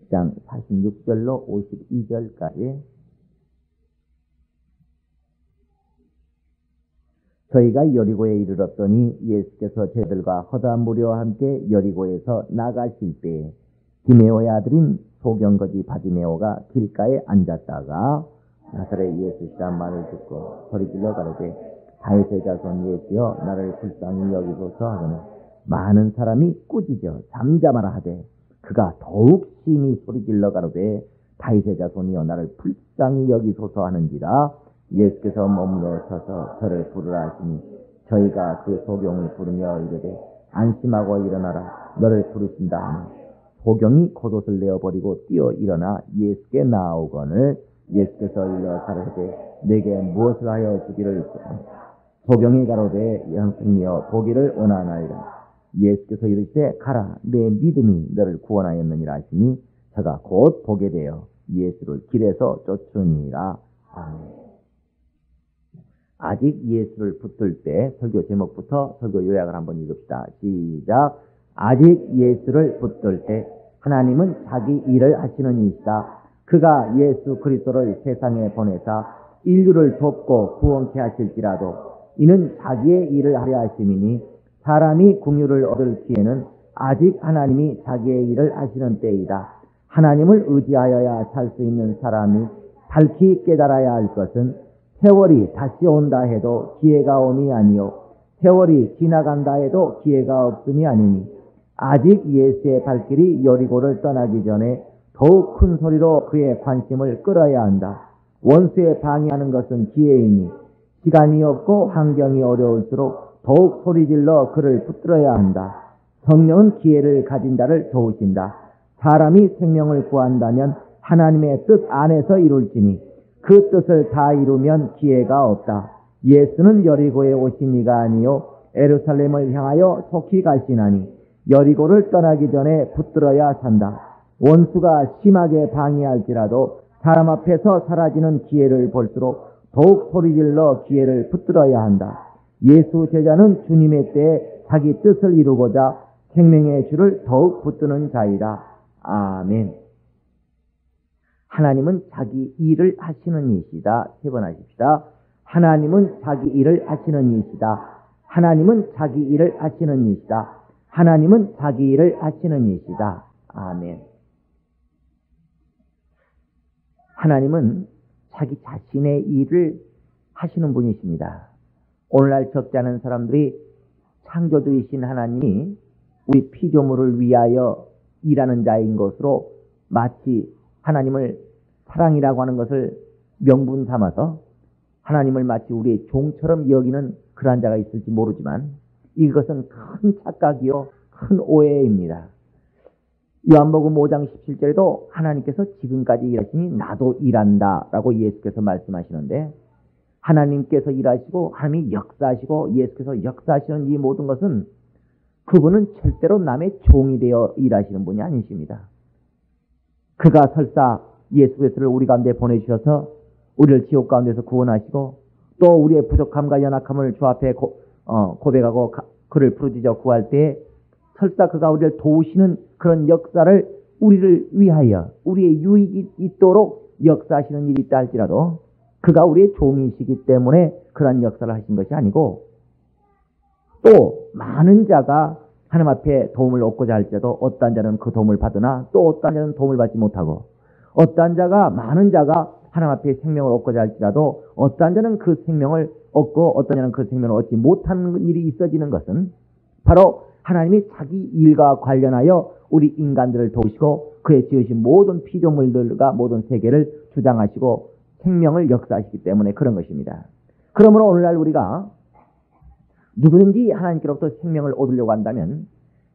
10장 46절로 52절까지 저희가 여리고에 이르렀더니 예수께서 저희들과 허다한 무리와 함께 여리고에서 나가실 때에 디메오의 아들인 소경거지 바디메오가 길가에 앉았다가 나사렛 예수시란 말을 듣고 소리질러 가로되 다윗의 자손 예수여 나를 불쌍히 여기소서 하거늘 많은 사람이 꾸짖어 잠잠하라 하되 그가 더욱 심히 소리질러 가로되 다윗의 자손이여 나를 불쌍히 여기소서 하는지라 예수께서 머물러 서서 저를 부르라 하시니 저희가 그 소경을 부르며 이르되 안심하고 일어나라 너를 부르신다 하니 소경이 겉옷을 내어버리고 뛰어 일어나 예수께 나아오거늘 예수께서 일러 가로되 내게 무엇을 하여 주기를 소경이 가로되 영생이여 보기를 원하나이다. 예수께서 이르시되 가라 내 믿음이 너를 구원하였느니라 하시니 저가 곧 보게 되어 예수를 길에서 쫓으니라. 아멘. 아직 예수를 붙들 때 설교 제목부터 설교 요약을 한번 읽읍시다. 시작. 아직 예수를 붙들 때 하나님은 자기 일을 하시는 이시다. 그가 예수 그리스도를 세상에 보내사 인류를 돕고 구원케 하실지라도 이는 자기의 일을 하려 하심이니 사람이 긍휼을 얻을 기회는 아직 하나님이 자기의 일을 하시는 때이다. 하나님을 의지하여야 살 수 있는 사람이 밝히 깨달아야 할 것은 세월이 다시 온다 해도 기회가 옴이 아니요 세월이 지나간다 해도 기회가 없음이 아니니 아직 예수의 발길이 여리고를 떠나기 전에 더욱 큰 소리로 그의 관심을 끌어야 한다. 원수에 방해하는 것은 기회이니 시간이 없고 환경이 어려울수록 더욱 소리질러 그를 붙들어야 한다. 성령은 기회를 가진 자를 도우신다. 사람이 생명을 구한다면 하나님의 뜻 안에서 이룰지니 그 뜻을 다 이루면 기회가 없다. 예수는 여리고에 오신 이가 아니요 예루살렘을 향하여 속히 가시나니 여리고를 떠나기 전에 붙들어야 산다. 원수가 심하게 방해할지라도 사람 앞에서 사라지는 기회를 볼수록 더욱 소리질러 기회를 붙들어야 한다. 예수 제자는 주님의 때에 자기 뜻을 이루고자 생명의 주를 더욱 붙드는 자이다. 아멘. 하나님은 자기 일을 하시는 이시다. 세 번 하십시다. 하나님은 자기 일을 하시는 이시다. 하나님은 자기 일을 하시는 이시다. 하나님은 자기 일을 하시는 이시다. 아멘. 하나님은 자기 자신의 일을 하시는 분이십니다. 오늘날 적지 않은 사람들이 창조주이신 하나님이 우리 피조물을 위하여 일하는 자인 것으로 마치 하나님을 사랑이라고 하는 것을 명분 삼아서 하나님을 마치 우리의 종처럼 여기는 그러한 자가 있을지 모르지만 이것은 큰 착각이요 큰 오해입니다. 요한복음 5장 17절에도 하나님께서 지금까지 일하시니 나도 일한다 라고 예수께서 말씀하시는데 하나님께서 일하시고 하나님이 역사하시고 예수께서 역사하시는 이 모든 것은 그분은 절대로 남의 종이 되어 일하시는 분이 아니십니다. 그가 설사 예수 그리스도를 우리 가운데 보내주셔서 우리를 지옥 가운데서 구원하시고 또 우리의 부족함과 연약함을 주 앞에 고백하고 그를 부르짖어 구할 때에 설사 그가 우리를 도우시는 그런 역사를 우리를 위하여 우리의 유익이 있도록 역사하시는 일이 있다 할지라도 그가 우리의 종이시기 때문에 그런 역사를 하신 것이 아니고 또 많은 자가 하나님 앞에 도움을 얻고자 할지라도 어떠한 자는 그 도움을 받으나 또 어떠한 자는 도움을 받지 못하고 어떠한 자가 많은 자가 하나님 앞에 생명을 얻고자 할지라도 어떠한 자는 그 생명을 얻고 어떠한 자는 그 생명을 얻지 못하는 일이 있어지는 것은 바로 하나님이 자기 일과 관련하여 우리 인간들을 도우시고 그의 지으신 모든 피조물들과 모든 세계를 주장하시고 생명을 역사하시기 때문에 그런 것입니다. 그러므로 오늘날 우리가 누구든지 하나님께로부터 생명을 얻으려고 한다면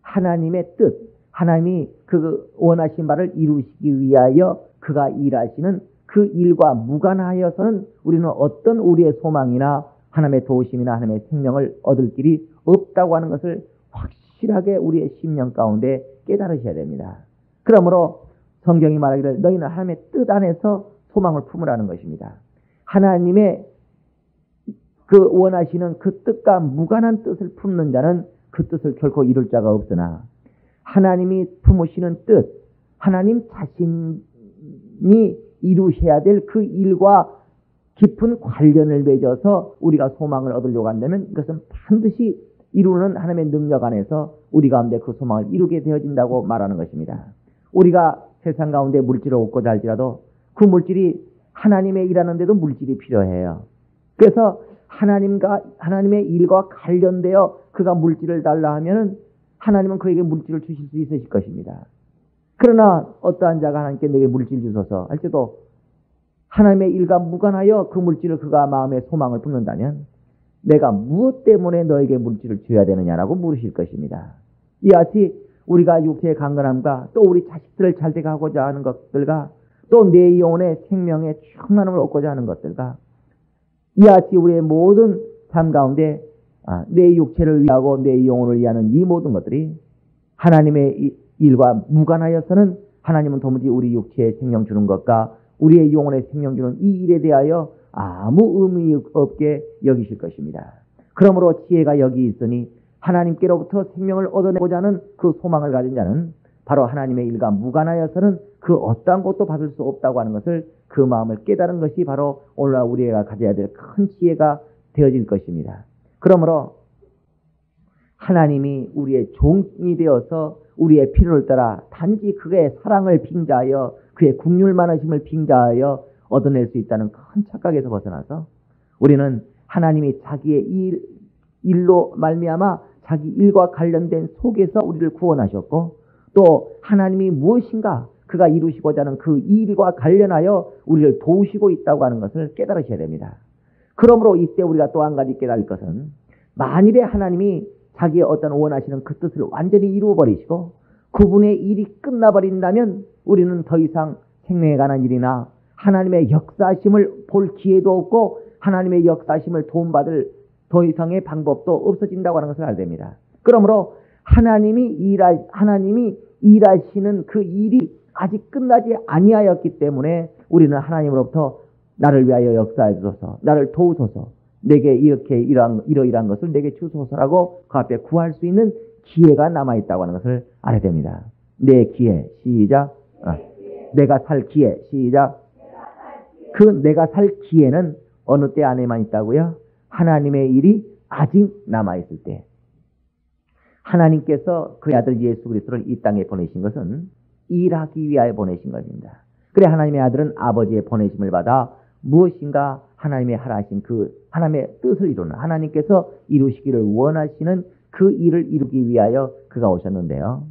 하나님의 뜻, 하나님이 그 원하신 바를 이루시기 위하여 그가 일하시는 그 일과 무관하여서는 우리는 어떤 우리의 소망이나 하나님의 도우심이나 하나님의 생명을 얻을 길이 없다고 하는 것을 확실하게 우리의 심령 가운데 깨달으셔야 됩니다. 그러므로 성경이 말하기를 너희는 하나님의 뜻 안에서 소망을 품으라는 것입니다. 하나님의 그 원하시는 그 뜻과 무관한 뜻을 품는 자는 그 뜻을 결코 이룰 자가 없으나 하나님이 품으시는 뜻, 하나님 자신이 이루셔야 될 그 일과 깊은 관련을 맺어서 우리가 소망을 얻으려고 한다면 이것은 반드시 이루는 하나님의 능력 안에서 우리 가운데 그 소망을 이루게 되어진다고 말하는 것입니다. 우리가 세상 가운데 물질을 얻고자 할지라도 그 물질이 하나님의 일하는데도 물질이 필요해요. 그래서 하나님의 일과 관련되어 그가 물질을 달라 하면은 하나님은 그에게 물질을 주실 수 있으실 것입니다. 그러나 어떠한 자가 하나님께 내게 물질 주소서 할 때도 하나님의 일과 무관하여 그 물질을 그가 마음에 소망을 품는다면 내가 무엇 때문에 너에게 물질을 줘야 되느냐라고 물으실 것입니다. 이와 같이 우리가 육체의 강건함과 또 우리 자식들을 잘 돼가고자 하는 것들과 또 내 영혼의 생명의 충만함을 얻고자 하는 것들과 이와 같이 우리의 모든 삶 가운데 내 육체를 위하고 내 영혼을 위하는 이 모든 것들이 하나님의 일과 무관하여서는 하나님은 도무지 우리 육체에 생명 주는 것과 우리의 영혼에 생명 주는 이 일에 대하여 아무 의미 없게 여기실 것입니다. 그러므로 지혜가 여기 있으니 하나님께로부터 생명을 얻어내고자 하는 그 소망을 가진 자는 바로 하나님의 일과 무관하여서는 그 어떠한 것도 받을 수 없다고 하는 것을 그 마음을 깨달은 것이 바로 오늘날 우리가 가져야 될 큰 지혜가 되어질 것입니다. 그러므로 하나님이 우리의 종이 되어서 우리의 필요를 따라 단지 그의 사랑을 빙자하여 그의 국률 많으심을 빙자하여 얻어낼 수 있다는 큰 착각에서 벗어나서 우리는 하나님이 자기의 일로 말미암아 자기 일과 관련된 속에서 우리를 구원하셨고 또 하나님이 무엇인가 그가 이루시고자 하는 그 일과 관련하여 우리를 도우시고 있다고 하는 것을 깨달으셔야 됩니다. 그러므로 이때 우리가 또 한 가지 깨달을 것은 만일에 하나님이 자기의 어떤 원하시는 그 뜻을 완전히 이루어버리시고 그분의 일이 끝나버린다면 우리는 더 이상 생명에 관한 일이나 하나님의 역사심을 볼 기회도 없고 하나님의 역사심을 도움받을 더 이상의 방법도 없어진다고 하는 것을 알게 됩니다. 그러므로 하나님이 일하시는 그 일이 아직 끝나지 아니하였기 때문에 우리는 하나님으로부터 나를 위하여 역사해 주소서, 나를 도우소서, 내게 이렇게 이러이러한 것을 내게 주소서라고 그 앞에 구할 수 있는 기회가 남아있다고 하는 것을 알아야 됩니다. 내 기회, 시작. 내가 살 기회, 시작. 그 내가 살 기회는 어느 때 안에만 있다고요? 하나님의 일이 아직 남아있을 때. 하나님께서 그의 아들 예수 그리스도를 이 땅에 보내신 것은 일하기 위하여 보내신 것입니다. 그래 하나님의 아들은 아버지의 보내심을 받아 무엇인가 하나님의 하라신 그 하나님의 뜻을 이루는 하나님께서 이루시기를 원하시는 그 일을 이루기 위하여 그가 오셨는데요.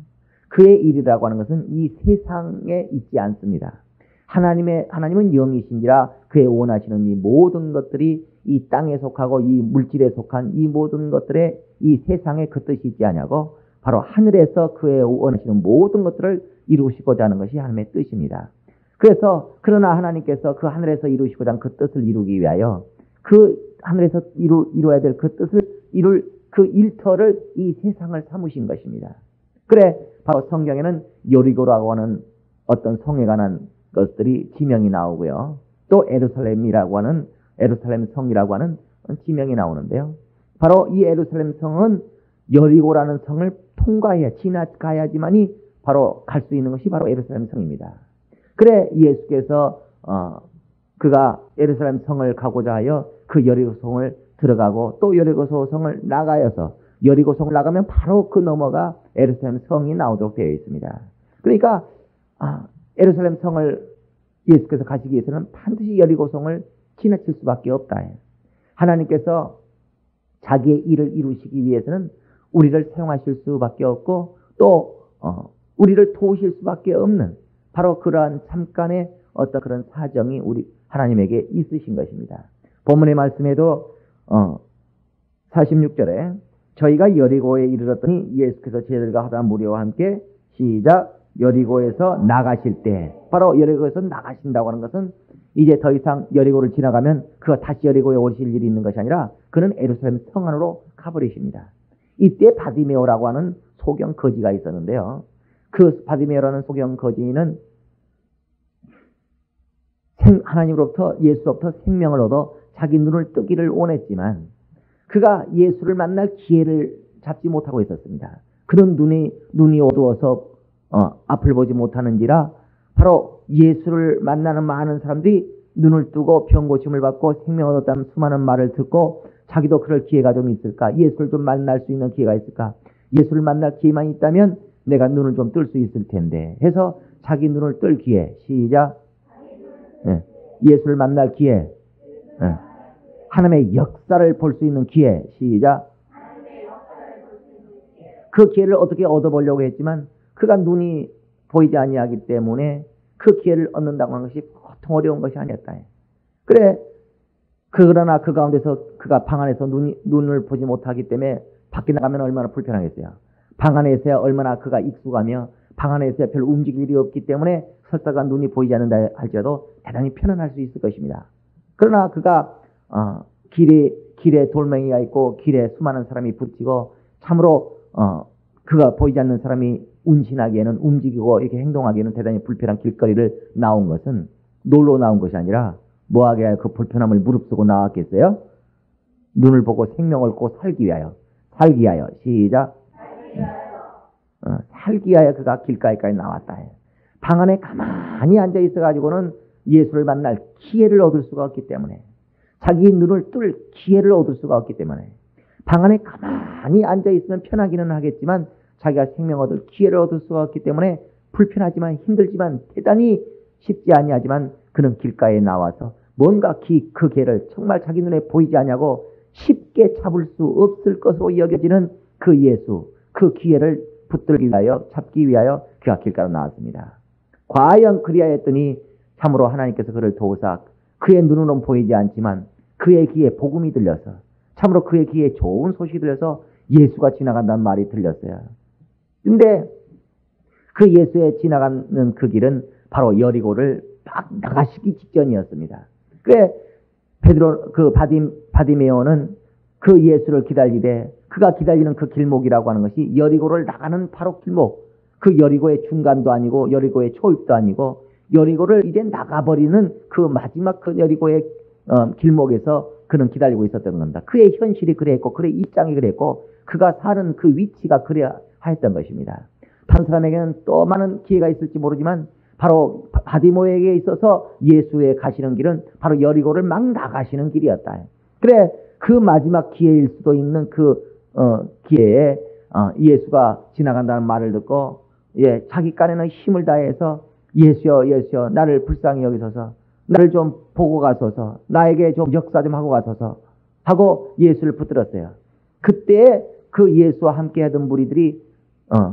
그의 일이라고 하는 것은 이 세상에 있지 않습니다. 하나님은 영이신지라 그의 원하시는 이 모든 것들이 이 땅에 속하고 이 물질에 속한 이 모든 것들에 이 세상에 그 뜻이 있지 않냐고 바로 하늘에서 그의 원하시는 모든 것들을 이루시고자 하는 것이 하나님의 뜻입니다. 그래서 그러나 하나님께서 그 하늘에서 이루시고자 하는 그 뜻을 이루기 위하여 그 하늘에서 이루어야 될 그 뜻을 이룰 그 일터를 이 세상을 삼으신 것입니다. 그래 바로 성경에는 여리고라고 하는 어떤 성에 관한 것들이 지명이 나오고요. 또 예루살렘이라고 하는 예루살렘 성이라고 하는 지명이 나오는데요. 바로 이 예루살렘 성은 여리고라는 성을 통과해야 지나가야지만이 바로 갈 수 있는 것이 바로 예루살렘 성입니다. 그래 예수께서 그가 예루살렘 성을 가고자 하여 그 여리고 성을 들어가고 또 여리고 성을 나가여서 여리고 성을 나가면 바로 그 넘어가 예루살렘 성이 나오도록 되어 있습니다. 그러니까 예루살렘 성을 예수께서 가시기 위해서는 반드시 여리고 성을 지나칠 수밖에 없다. 하나님께서 자기의 일을 이루시기 위해서는 우리를 사용하실 수밖에 없고 또 우리를 도우실 수밖에 없는 바로 그러한 잠깐의 어떤 그런 사정이 우리 하나님에게 있으신 것입니다. 본문의 말씀에도 46절에 저희가 여리고에 이르렀더니 예수께서 제자들과 하다 무리와 함께 시작 여리고에서 나가실 때 바로 여리고에서 나가신다고 하는 것은 이제 더 이상 여리고를 지나가면 그가 다시 여리고에 오실 일이 있는 것이 아니라 그는 예루살렘 성 안으로 가버리십니다. 이때 바디메오라고 하는 소경 거지가 있었는데요. 그 바디메오라는 소경 거지는 하나님으로부터 예수로부터 생명을 얻어 자기 눈을 뜨기를 원했지만 그가 예수를 만날 기회를 잡지 못하고 있었습니다. 그는 눈이 어두워서 앞을 보지 못하는지라 바로 예수를 만나는 많은 사람들이 눈을 뜨고 병 고침을 받고 생명을 얻었다는 수많은 말을 듣고 자기도 그럴 기회가 좀 있을까? 예수를 좀 만날 수 있는 기회가 있을까? 예수를 만날 기회만 있다면 내가 눈을 좀 뜰 수 있을 텐데 해서 자기 눈을 뜰 기회. 시작. 네. 예수를 만날 기회. 네. 하나님의 역사를 볼 수 있는 기회. 시작. 그 기회를 어떻게 얻어보려고 했지만 그가 눈이 보이지 아니하기 때문에 그 기회를 얻는다고 하는 것이 보통 어려운 것이 아니었다. 그래. 그러나 그 가운데서 그가 방 안에서 눈을 보지 못하기 때문에 밖에 나가면 얼마나 불편하겠어요. 방 안에서야 얼마나 그가 익숙하며 방 안에서야 별 움직일 일이 없기 때문에 설사가 눈이 보이지 않는다 할지라도 대단히 편안할 수 있을 것입니다. 그러나 그가 길에 돌멩이가 있고 길에 수많은 사람이 붙이고 참으로 그가 보이지 않는 사람이 운신하기에는 움직이고 이렇게 행동하기에는 대단히 불편한 길거리를 나온 것은 놀러 나온 것이 아니라 뭐하게 그 불편함을 무릅쓰고 나왔겠어요? 눈을 보고 생명을 얻고 살기 위하여. 살기 위하여. 시작. 살기 위하여 그가 길가에까지 나왔다. 방 안에 가만히 앉아 있어가지고는 예수를 만날 기회를 얻을 수가 없기 때문에 자기 눈을 뜰 기회를 얻을 수가 없기 때문에 방 안에 가만히 앉아 있으면 편하기는 하겠지만 자기가 생명 얻을 기회를 얻을 수가 없기 때문에 불편하지만 힘들지만 대단히 쉽지 아니하지만 그는 길가에 나와서 뭔가 그 기회를 정말 자기 눈에 보이지 않냐고 쉽게 잡을 수 없을 것으로 여겨지는 그 예수, 그 기회를 붙들기 위하여 잡기 위하여 그가 길가로 나왔습니다. 과연 그리하였더니 참으로 하나님께서 그를 도우사 그의 눈으로는 보이지 않지만 그의 귀에 복음이 들려서 참으로 그의 귀에 좋은 소식이 들려서 예수가 지나간다는 말이 들렸어요. 근데 그 예수의 지나가는 그 길은 바로 여리고를 막 나가시기 직전이었습니다. 그래 바디메오는 그 예수를 기다리되 그가 기다리는 그 길목이라고 하는 것이 여리고를 나가는 바로 길목. 그 여리고의 중간도 아니고 여리고의 초입도 아니고 여리고를 이제 나가버리는 그 마지막 그 여리고의 길목에서 그는 기다리고 있었던 겁니다. 그의 현실이 그랬고 그의 입장이 그랬고 그가 사는 그 위치가 그래야 하였던 것입니다. 다른 사람에게는 또 많은 기회가 있을지 모르지만 바로 바디모에게 있어서 예수의 가시는 길은 바로 여리고를 막 나가시는 길이었다. 그래 그 마지막 기회일 수도 있는 그 기회에 예수가 지나간다는 말을 듣고 자기 깐에는 힘을 다해서 예수여 나를 불쌍히 여기소서 나를 좀 보고 가소서 나에게 좀 역사 좀 하고 가소서 하고 예수를 붙들었어요. 그때 그 예수와 함께 하던 무리들이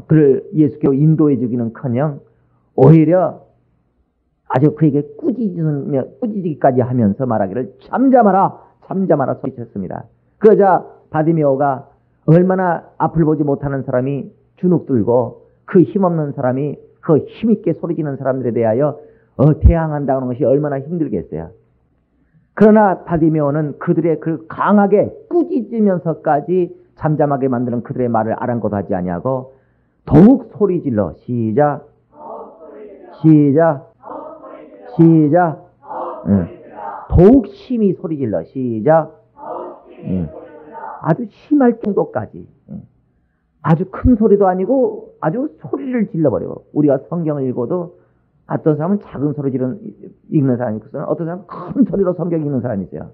그를 예수께로 인도해 주기는커녕 오히려 아주 그에게 꾸짖기까지 하면서 말하기를 잠잠하라 소리쳤습니다. 그러자 바디메오가 얼마나 앞을 보지 못하는 사람이 주눅들고 그 힘없는 사람이 그 힘있게 소리지는 사람들에 대하여 대항한다는 것이 얼마나 힘들겠어요. 그러나 바디메오는 그들의 그 강하게 꾸짖으면서까지 잠잠하게 만드는 그들의 말을 아랑곳하지 아니하고 더욱 소리질러 시작 더욱 심히 소리질러 시작 아주 심할 정도까지 아주 큰 소리도 아니고 아주 소리를 질러버리고 우리가 성경을 읽어도 어떤 사람은 작은 소리 읽는 사람이 있고 어떤 사람은 큰 소리로 성경 읽는 사람이 있어요.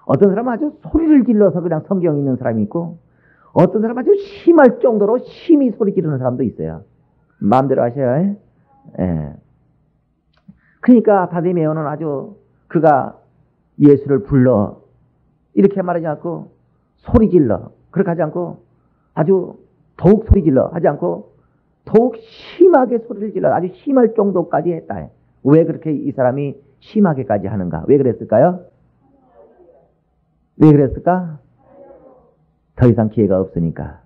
어떤 사람은 아주 소리를 질러서 그냥 성경 읽는 사람이 있고 어떤 사람은 아주 심할 정도로 심히 소리 지르는 사람도 있어요. 마음대로 하셔요. 예. 그러니까 바디메오는 아주 그가 예수를 불러 이렇게 말하지 않고 소리 질러 그렇게 하지 않고 아주 더욱 소리 질러 하지 않고 더욱 심하게 소리를 질러 아주 심할 정도까지 했다. 왜 그렇게 이 사람이 심하게까지 하는가? 왜 그랬을까요? 왜 그랬을까? 더 이상 기회가 없으니까.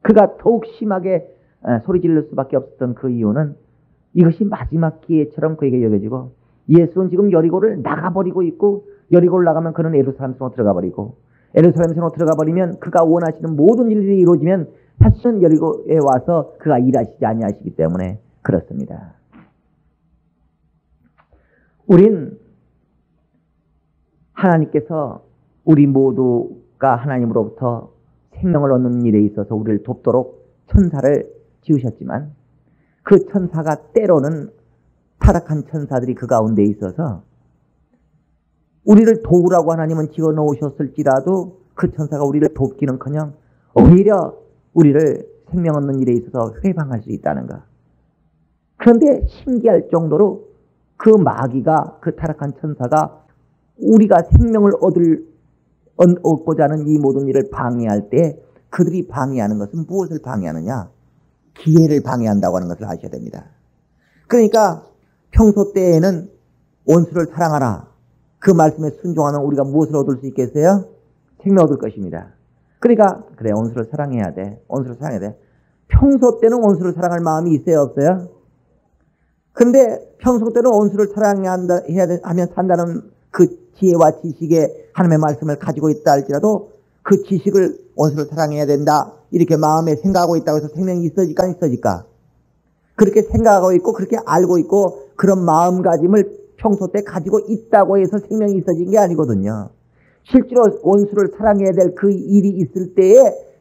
그가 더욱 심하게 소리 지를 수밖에 없었던 그 이유는 이것이 마지막 기회처럼 그에게 여겨지고 예수는 지금 여리고를 나가버리고 있고 여리고를 나가면 그는 예루살렘으로 들어가 버리고 예루살렘으로 들어가 버리면 그가 원하시는 모든 일들이 이루어지면 다시는 여리고에 와서 그가 일하시지 아니하시기 때문에 그렇습니다. 우린 하나님께서 우리 모두가 하나님으로부터 생명을 얻는 일에 있어서 우리를 돕도록 천사를 지으셨지만 그 천사가 때로는 타락한 천사들이 그 가운데 있어서 우리를 도우라고 하나님은 지어 놓으셨을지라도 그 천사가 우리를 돕기는커녕 오히려 우리를 생명 얻는 일에 있어서 회방할 수 있다는 것. 그런데 신기할 정도로 그 마귀가, 그 타락한 천사가 우리가 생명을 얻고자 하는 이 모든 일을 방해할 때 그들이 방해하는 것은 무엇을 방해하느냐? 기회를 방해한다고 하는 것을 아셔야 됩니다. 그러니까 평소 때에는 원수를 사랑하라. 그 말씀에 순종하는 우리가 무엇을 얻을 수 있겠어요? 생명 얻을 것입니다. 그러니까 그래, 원수를 사랑해야 돼. 원수를 사랑해야 돼. 평소 때는 원수를 사랑할 마음이 있어요, 없어요? 근데 평소 때는 원수를 사랑해야 하면 산다는 그 지혜와 지식에 하나님의 말씀을 가지고 있다 할지라도 그 지식을 원수를 사랑해야 된다 이렇게 마음에 생각하고 있다고 해서 생명이 있어질까 안 있어질까? 그렇게 생각하고 있고 그렇게 알고 있고 그런 마음가짐을 평소 때 가지고 있다고 해서 생명이 있어진 게 아니거든요. 실제로 원수를 사랑해야 될 그 일이 있을 때에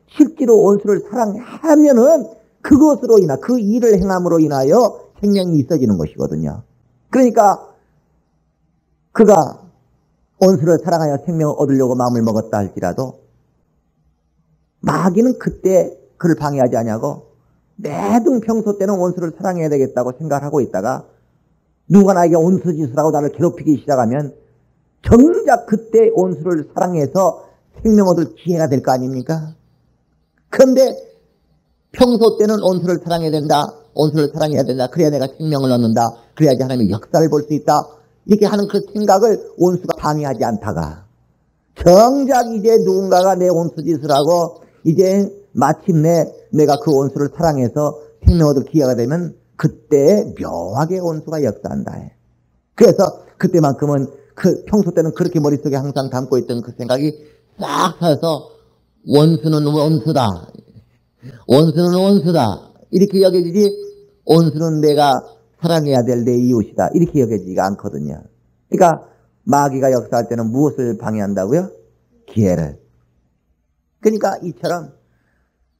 실제로 원수를 사랑하면은 그것으로 인하 그 일을 행함으로 인하여 생명이 있어지는 것이거든요. 그러니까 그가 원수를 사랑하여 생명을 얻으려고 마음을 먹었다 할지라도 마귀는 그때 그를 방해하지 않냐고 매등 평소 때는 원수를 사랑해야 되겠다고 생각하고 있다가 누가 나에게 원수짓을 하고 나를 괴롭히기 시작하면 정작 그때 원수를 사랑해서 생명 얻을 기회가 될 거 아닙니까? 그런데 평소 때는 원수를 사랑해야 된다. 원수를 사랑해야 된다. 그래야 내가 생명을 얻는다. 그래야지 하나님의 역사를 볼 수 있다. 이렇게 하는 그 생각을 원수가 방해하지 않다가 정작 이제 누군가가 내 원수짓을 하고 이제 마침내 내가 그 원수를 사랑해서 생명 얻을 기회가 되면 그때 묘하게 원수가 역사한다. 그래서 그때만큼은 그 평소 때는 그렇게 머릿속에 항상 담고 있던 그 생각이 싹 사서 원수는 원수다. 원수는 원수다. 이렇게 여겨지지 원수는 내가 사랑해야 될 내 이웃이다. 이렇게 여겨지지가 않거든요. 그러니까 마귀가 역사할 때는 무엇을 방해한다고요? 기회를. 그러니까 이처럼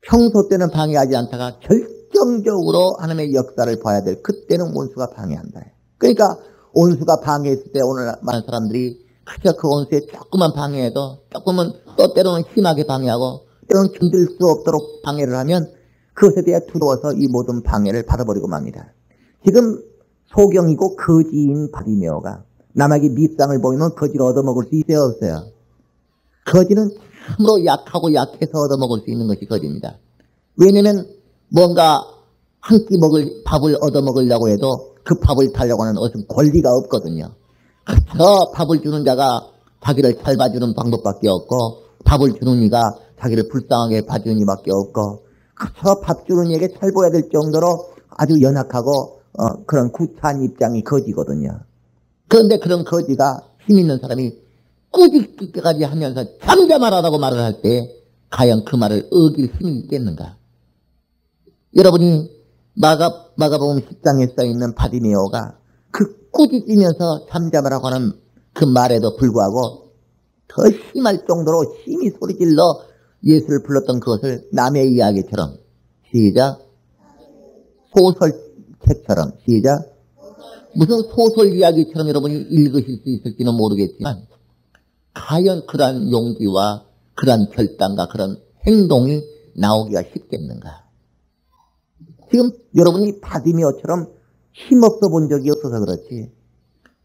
평소 때는 방해하지 않다가 결정적으로 하나님의 역사를 봐야 될 그때는 원수가 방해한다. 그러니까 원수가 방해했을 때 오늘 많은 사람들이 그저 그 원수의 조금만 방해해도 조금은 또 때로는 심하게 방해하고 때로는 견딜 수 없도록 방해를 하면 그것에 대해 두려워서 이 모든 방해를 받아버리고 맙니다. 지금 소경이고 거지인 바리메오가 남에게 밉상을 보이면 거지를 얻어먹을 수 있어요, 없어요? 거지는 참으로 약하고 약해서 얻어먹을 수 있는 것이 거지입니다. 왜냐면 뭔가 한 끼 먹을 밥을 얻어먹으려고 해도 그 밥을 달라고 하는 어떤 권리가 없거든요. 저 밥을 주는 자가 자기를 잘 봐주는 방법밖에 없고 밥을 주는 이가 자기를 불쌍하게 봐주는 이밖에 없고 저 밥 주는 이에게 잘 보여야 될 정도로 아주 연약하고 그런 구차한 입장이 거지거든요. 그런데 그런 거지가 힘 있는 사람이 꾸짖기까지 하면서 잠잠하라고 말을 할 때 과연 그 말을 어길 힘이 있겠는가? 여러분이 마가복음 10장에 써있는 바디메오가 그 꾸짖으면서 잠잠하라고 하는 그 말에도 불구하고 더 심할 정도로 심히 소리질러 예수를 불렀던 그것을 남의 이야기처럼 시작 소설책처럼 시작 무슨 소설 이야기처럼 여러분이 읽으실 수 있을지는 모르겠지만 과연 그러한 용기와 그러한 결단과 그런 행동이 나오기가 쉽겠는가? 지금 여러분이 바디메오처럼 힘없어 본 적이 없어서 그렇지.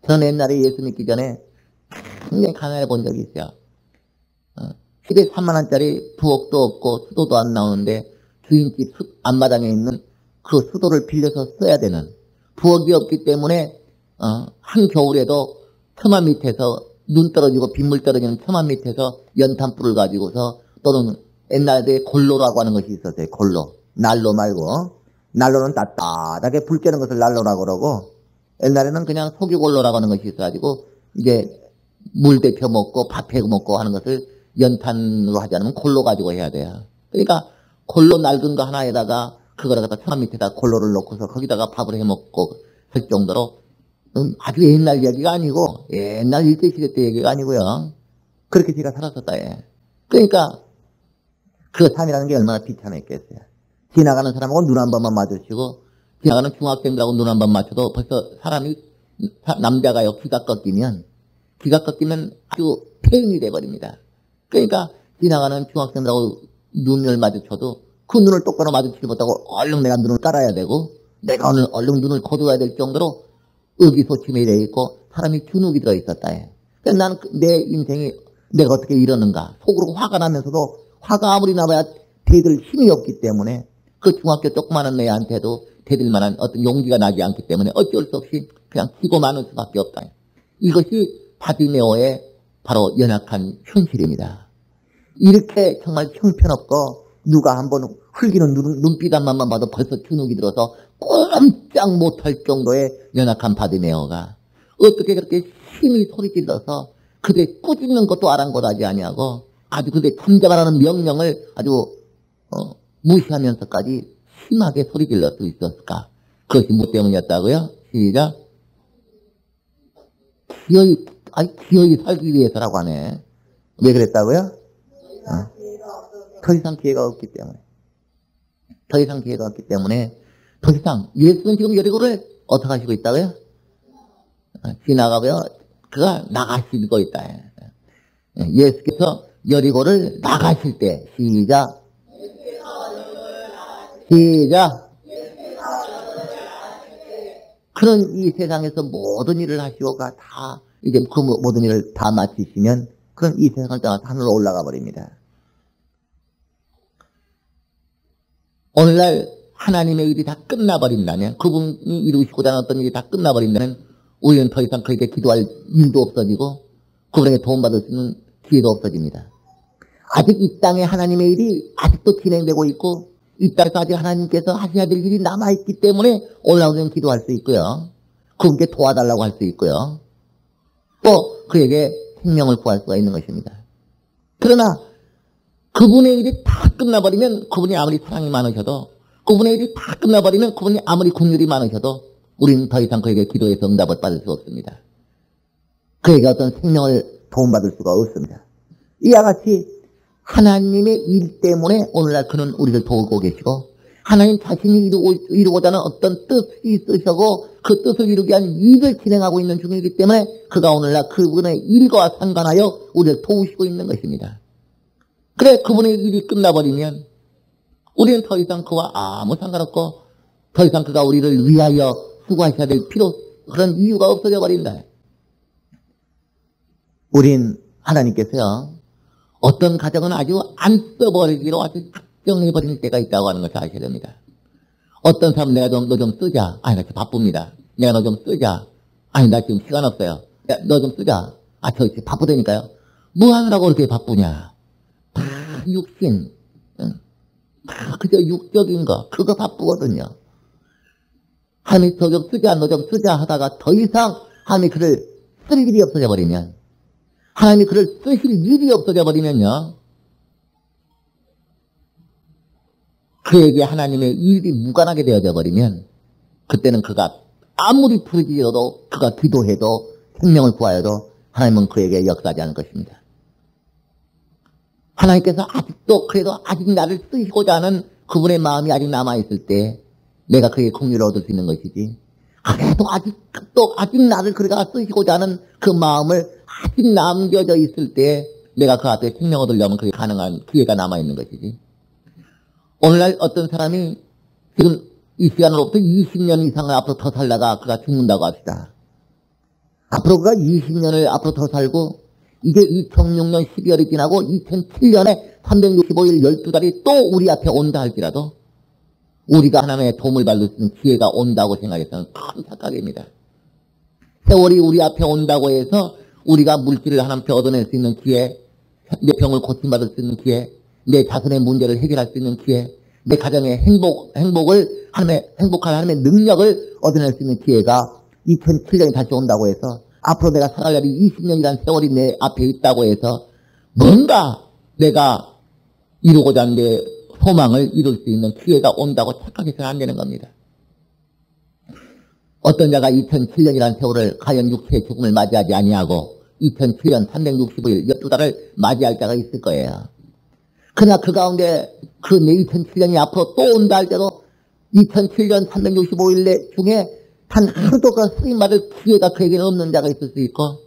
저는 옛날에 예수 믿기 전에 굉장히 가난해 본 적이 있어요. 집에 3만 원짜리 부엌도 없고 수도도 안 나오는데 주인집 앞마당에 있는 그 수도를 빌려서 써야 되는 부엌이 없기 때문에 한겨울에도 처마 밑에서 눈 떨어지고 빗물 떨어지는 처마 밑에서 연탄불을 가지고서 또는 옛날에 골로라고 하는 것이 있었어요. 골로. 난로 말고. 난로는 따뜻하게 불 쬐는 것을 난로라고 그러고 옛날에는 그냥 소기골로라고 하는 것이 있어가지고 이제 물 데펴 먹고 밥 해 먹고 하는 것을 연탄으로 하지 않으면 골로 가지고 해야 돼요. 그러니까 골로 낡은 거 하나에다가 그거를 갖다 처마 밑에다 골로를 놓고서 거기다가 밥을 해 먹고 할 정도로 아주 옛날 얘기가 아니고 옛날 일제시대 때 얘기가 아니고요. 그렇게 제가 살았었다. 예. 그러니까 그 삶이라는 게 얼마나 비참했겠어요. 지나가는 사람하고 눈 한 번만 마주치고 지나가는 중학생들하고 눈 한 번 맞춰도 벌써 사람이, 남자가요, 귀가 꺾이면 아주 폐인이 돼버립니다. 그러니까 지나가는 중학생들하고 눈을 마주쳐도 그 눈을 똑바로 마주치지 못하고 얼른 내가 눈을 깔아야 되고 내가 오늘 얼른 눈을 거두어야 될 정도로 의기소침이 되어 있고 사람이 주눅이 들어 있었다 해. 그래서 나는 내 인생이 내가 어떻게 이러는가 속으로 화가 나면서도 화가 아무리 나봐야 대들 힘이 없기 때문에 그 중학교 조그마한 애한테도 대들 만한 어떤 용기가 나지 않기 때문에 어쩔 수 없이 그냥 키고 마는 수밖에 없다. 이것이 바디메오의 바로 연약한 현실입니다. 이렇게 정말 형편없고 누가 한번 흘기는 눈빛 한 번만 봐도 벌써 주눅이 들어서 꼼짝 못할 정도의 연약한 바디메오가 어떻게 그렇게 힘이 소리질러서 그대 꾸짖는 것도 아랑곳하지 아니하고 아주 그대 참자라는 명령을 아주 무시하면서까지 심하게 소리질러 수 있었을까? 그것이 뭐 때문이었다고요? 시작. 기어이 살기 위해서라고 하네. 왜 그랬다고요? 더 이상 기회가 없기 때문에. 더 이상 기회가 없기 때문에 더 이상 예수는 지금 여리고를 어떻게 하시고 있다고요? 지나가고요. 그가 나가시고 있다. 예수께서 여리고를 나가실 때 시작. 그런 이 세상에서 모든 일을 하시고가 다 이제 그 모든 일을 다 마치시면 그런 이 세상을 떠나서 하늘로 올라가 버립니다. 오늘날 하나님의 일이 다 끝나버린다면 그분이 이루시고자 하는 어떤 일이 다 끝나버린다면 우리는 더 이상 그에게 기도할 일도 없어지고 그분에게 도움받을 수 있는 기회도 없어집니다. 아직 이 땅에 하나님의 일이 아직도 진행되고 있고 이 땅에서 아직 하나님께서 하셔야 될 일이 남아있기 때문에 올라오면 기도할 수 있고요. 그분께 도와달라고 할 수 있고요. 또 그에게 생명을 구할 수가 있는 것입니다. 그러나 그분의 일이 다 끝나버리면 그분이 아무리 사랑이 많으셔도 그분의 일이 다 끝나버리면 그분이 아무리 긍휼이 많으셔도 우리는 더 이상 그에게 기도해서 응답을 받을 수 없습니다. 그에게 어떤 생명을 도움받을 수가 없습니다. 이와 같이 하나님의 일 때문에 오늘날 그는 우리를 도우고 계시고 하나님 자신이 이루고자 하는 어떤 뜻이 있으시고 그 뜻을 이루기 위한 일을 진행하고 있는 중이기 때문에 그가 오늘날 그분의 일과 상관하여 우리를 도우시고 있는 것입니다. 그래 그분의 일이 끝나버리면 우리는 더 이상 그와 아무 상관없고 더 이상 그가 우리를 위하여 수고하셔야 될 그런 이유가 없어져 버린다. 우린 하나님께서요 어떤 가정은 아주 안 써버리기로 아주 작정해버릴 때가 있다고 하는 것을 아셔야 됩니다. 어떤 사람은 내가 너 좀 쓰자. 아니 나 지금 바쁩니다. 내가 너 좀 쓰자. 아니 나 지금 시간 없어요. 너 좀 쓰자. 저 지금 바쁘다니까요. 뭐 하느라고 그렇게 바쁘냐. 다 육신. 다 그저 육적인 거. 그거 바쁘거든요. 하나님이 너 좀 쓰자. 너 좀 쓰자 하다가 더 이상 하나님이 그를 쓸 일이 없어져 버리면 하나님이 그를 쓰실 일이 없어져 버리면요. 그에게 하나님의 일이 무관하게 되어져 버리면 그때는 그가 아무리 부르짖어도 그가 기도해도 생명을 구하여도 하나님은 그에게 역사하지 않을 것입니다. 하나님께서 아직도 그래도 아직 나를 쓰시고자 하는 그분의 마음이 아직 남아있을 때 내가 그에게 긍휼을 얻을 수 있는 것이지 그래도 아직 나를 그가 쓰시고자 하는 그 마음을 아직 남겨져 있을 때 내가 그 앞에 생명을 얻으려면 그게 가능한 기회가 남아있는 것이지. 오늘날 어떤 사람이 지금 이 시간으로부터 20년 이상을 앞으로 더 살다가 그가 죽는다고 합시다. 앞으로 그가 20년을 앞으로 더 살고 이게 2006년 12월이 지나고 2007년에 365일 12달이 또 우리 앞에 온다 할지라도 우리가 하나님의 도움을 받을 수 있는 기회가 온다고 생각해서는 큰 착각입니다. 세월이 우리 앞에 온다고 해서 우리가 물질을 하나님께 얻어낼 수 있는 기회, 내 병을 고침받을 수 있는 기회, 내 자손의 문제를 해결할 수 있는 기회, 내 가정의 행복을 행복한 하나님의 능력을 얻어낼 수 있는 기회가 2007년이 다시 온다고 해서 앞으로 내가 살아갈 날이 20년이라는 세월이 내 앞에 있다고 해서 뭔가 내가 이루고자 하는 내 소망을 이룰 수 있는 기회가 온다고 착각해서는 안 되는 겁니다. 어떤 자가 2007년이라는 세월을 가연 육체의 죽음을 맞이하지 아니하고 2007년 365일 12달을 맞이할 자가 있을 거예요. 그러나 그 가운데 그 내 2007년이 앞으로 또 온다 할 때도 2007년 365일 중에 단 하루도 그 쓰임받을 기회가 그에게는 없는 자가 있을 수 있고,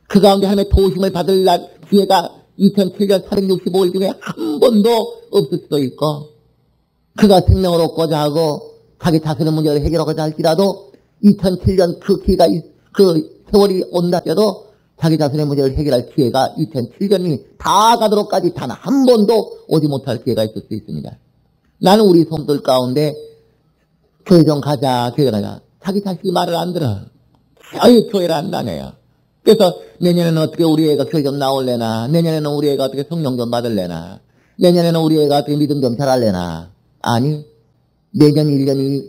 그 가운데 하나님의 도우심을 받을 기회가 2007년 365일 중에 한 번도 없을 수도 있고, 그가 생명을 얻고자 하고 자기 자신의 문제를 해결하고자 할지라도 2007년 그 기회가, 그 세월이 온다 해도 자기 자신의 문제를 해결할 기회가 2007년이 다 가도록까지 단 한 번도 오지 못할 기회가 있을 수 있습니다. 나는 우리 성도들 가운데 교회 좀 가자, 교회 가자. 자기 자식이 말을 안 들어. 아유, 교회를 안 다녀요. 그래서 내년에는 어떻게 우리 애가 교회 좀 나올래나, 내년에는 우리 애가 어떻게 성령 좀 받을래나, 내년에는 우리 애가 어떻게 믿음 좀 잘할래나. 아니, 내년 1년이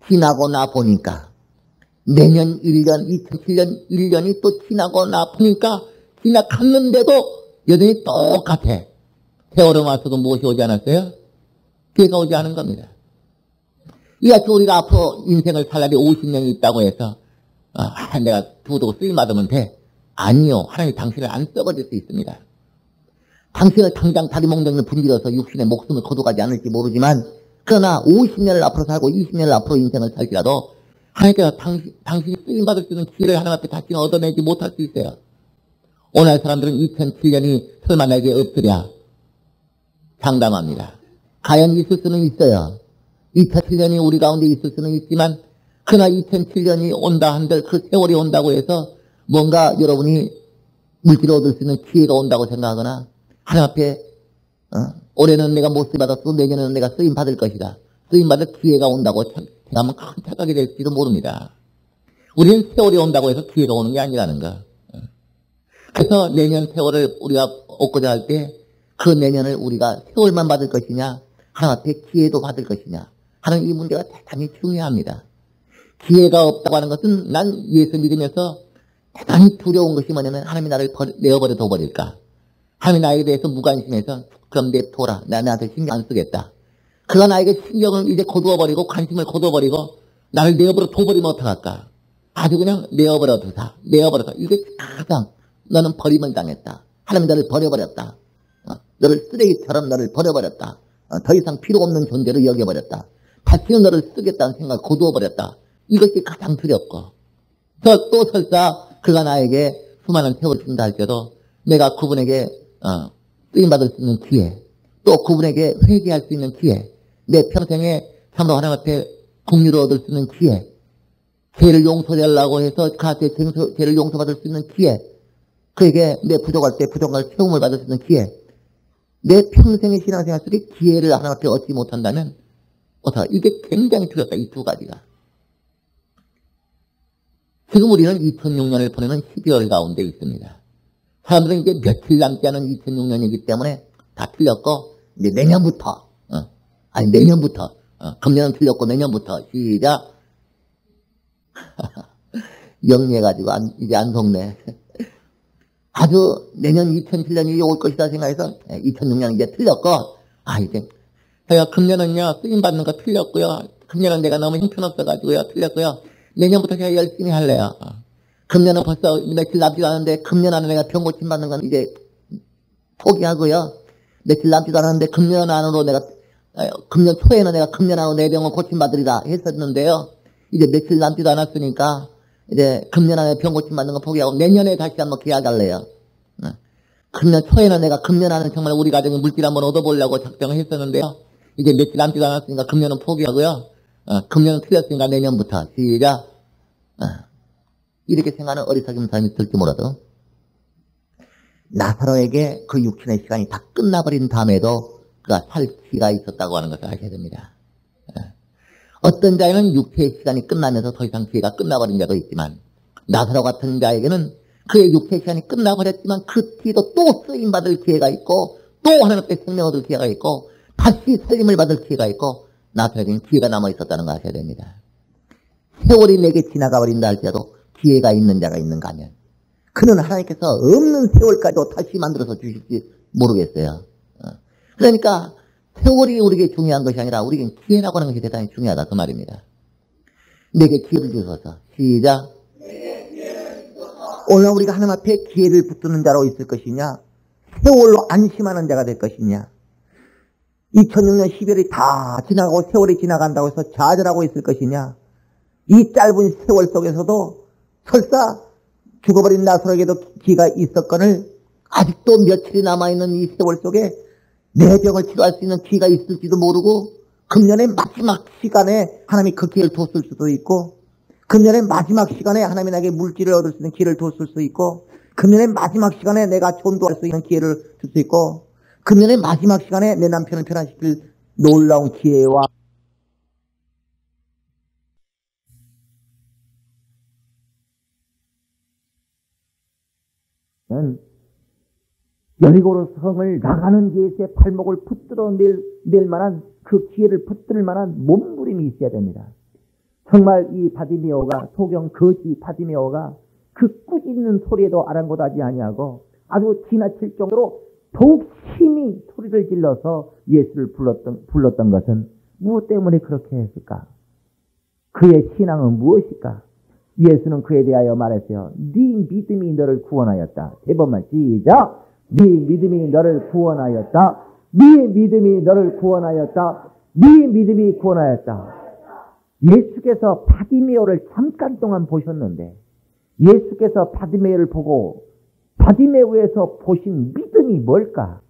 지나고 나 보니까, 내년 1년, 2007년 1년이 또 지나고 나 보니까, 지나갔는데도 여전히 똑같아. 세월은 와서도 무엇이 오지 않았어요? 기회가 오지 않은 겁니다. 이같이 우리가 앞으로 인생을 살 날이 50년이 있다고 해서 내가 두고 쓰임받으면 돼. 아니요. 하나님이 당신을 안 썩어질 수 있습니다. 당신을 당장 다리 몽둥이를 분질러서 육신의 목숨을 거둬가지 않을지 모르지만, 그러나 50년을 앞으로 살고 20년을 앞으로 인생을 살지라도 하나님께서 당신이 쓰임받을 수 있는 기회를 하나님 앞에 다시는 얻어내지 못할 수 있어요. 오늘 사람들은 2007년이 설마 내게 없으랴 장담합니다. 과연 있을 수는 있어요. 2007년이 우리 가운데 있을 수는 있지만, 그러나 2007년이 온다 한들 그 세월이 온다고 해서 뭔가 여러분이 물질을 얻을 수 있는 기회가 온다고 생각하거나, 하나님 앞에 올해는 내가 못 쓰임받았고 내년에는 내가 쓰임받을 것이다, 쓰임받을 기회가 온다고 생각하면 큰 착각이 될지도 모릅니다. 우리는 세월이 온다고 해서 기회가 오는 게 아니라는 거. 그래서 내년 세월을 우리가 얻고자 할 때 그 내년을 우리가 세월만 받을 것이냐, 하나님 앞에 기회도 받을 것이냐 하는 이 문제가 대단히 중요합니다. 기회가 없다고 하는 것은, 난 예수 믿으면서 대단히 두려운 것이 뭐냐면, 하나님이 나를 내어버려 둬버릴까, 하나님이 나에 대해서 무관심해서 그럼 냅둬라, 나한테 신경 안 쓰겠다, 그가 나에게 신경을 이제 거두어버리고 관심을 거두어버리고 나를 내어버려 둬버리면 어떡할까, 아주 그냥 내어버려 두사, 내어버려서, 이게 가장 너는 버림을 당했다, 하나님이 너를 버려버렸다, 너를 쓰레기처럼 너를 버려버렸다, 더 이상 필요 없는 존재로 여겨버렸다, 다시는 너를 쓰겠다는 생각을 거두어버렸다, 이것이 가장 두렵고, 또 설사 그가 나에게 수많은 세월을 준다 할지라도 내가 그분에게 쓰임받을 수 있는 기회, 또 그분에게 회개할 수 있는 기회, 내 평생에 참으로 하나님 앞에 긍휼을 얻을 수 있는 기회, 죄를 용서하려고 해서 그한테 죄를 용서받을 수 있는 기회, 그에게 내 부족할 때 부족할 채움을 받을 수 있는 기회, 내 평생의 신앙생활 속에 기회를 하나님 앞에 얻지 못한다면 이게 굉장히 두렵다, 이 두 가지가. 지금 우리는 2006년을 보내는 12월 가운데 있습니다. 사람들은 이제 며칠 남지 않은 2006년이기 때문에 다 틀렸고, 이제 내년부터, 금년은 틀렸고 내년부터, 시작. 영리해가지고, 이제 안 속네. 아주 내년 2007년이 올 것이다 생각해서 2006년 이제 틀렸고, 이제 제가 금년은요 쓰임받는 거 틀렸고요, 금년은 내가 너무 형편없어가지고요 틀렸고요, 내년부터 제가 열심히 할래요. 금년은 벌써 며칠 남지도 않았는데 금년 안에 내가 병 고침 받는 건 이제 포기하고요, 며칠 남지도 않았는데 금년 안으로 내가 금년 초에는 내가 금년 안으로 내 병을 고침 받으리라 했었는데요, 이제 며칠 남지도 않았으니까 이제 금년 안에 병 고침 받는 거 포기하고 내년에 다시 한번 계약할래요. 금년 초에는 내가 금년 안에 정말 우리 가정에 물질 한번 얻어보려고 작정을 했었는데요, 이제 며칠 남지도 않았으니까 금년은 포기하고요, 금년은 틀렸으니까 내년부터 시작. 이렇게 생각하는 어리석은 사람이 있을지 몰라도, 나사로에게 그 육신의 시간이 다 끝나버린 다음에도 그가 살 기회가 있었다고 하는 것을 아셔야 됩니다. 어떤 자에는 육체의 시간이 끝나면서 더 이상 기회가 끝나버린 자도 있지만, 나사로 같은 자에게는 그의 육체의 시간이 끝나버렸지만 그 뒤에도 또 쓰임받을 기회가 있고, 또 하나님 앞에 생명 얻을 기회가 있고, 다시 살림을 받을 기회가 있고, 나사로에게는 기회가 남아있었다는 걸 아셔야 됩니다. 세월이 내게 지나가 버린다 할지라도 기회가 있는 자가 있는가 하면, 그는 하나님께서 없는 세월까지도 다시 만들어서 주실지 모르겠어요. 그러니까 세월이 우리에게 중요한 것이 아니라 우리에게 기회라고 하는 것이 대단히 중요하다, 그 말입니다. 내게 기회를 주소서. 시작. 오늘 우리가 하나님 앞에 기회를 붙드는 자로 있을 것이냐, 세월로 안심하는 자가 될 것이냐. 2006년 12월이 다 지나가고 세월이 지나간다고 해서 좌절하고 있을 것이냐? 이 짧은 세월 속에서도 설사 죽어버린 나사로에게도 기가 있었거늘 아직도 며칠이 남아있는 이 세월 속에 내 병을 치료할 수 있는 기가 있을지도 모르고 금년의 마지막 시간에 하나님이 그 기회를 뒀을 수도 있고 금년의 마지막 시간에 하나님이 나에게 물질을 얻을 수 있는 기회를 뒀을 수 있고 금년의 마지막 시간에 내가 전도할 수 있는 기회를 줄 수 있고 금년의 마지막 시간에 내 남편을 변화시킬 놀라운 기회와 여리고로 성을 나가는 예수의 발목을 붙들어 낼 만한 그 기회를 붙들 만한 몸부림이 있어야 됩니다. 정말 이 바디메오가 소경 거지 바디메오가 그 꾸짖는 소리에도 아랑곳하지 아니하고 아주 지나칠 정도로 더욱 심히 소리를 질러서 예수를 불렀던 것은 무엇 때문에 그렇게 했을까? 그의 신앙은 무엇일까? 예수는 그에 대하여 말했어요. 네 믿음이 너를 구원하였다. 세 번만 시작. 네 믿음이 너를 구원하였다. 네 믿음이 너를 구원하였다. 네 믿음이 구원하였다. 예수께서 바디메오를 잠깐 동안 보셨는데 예수께서 바디메오를 보고 바디메오에서 보신 믿음이 뭘까?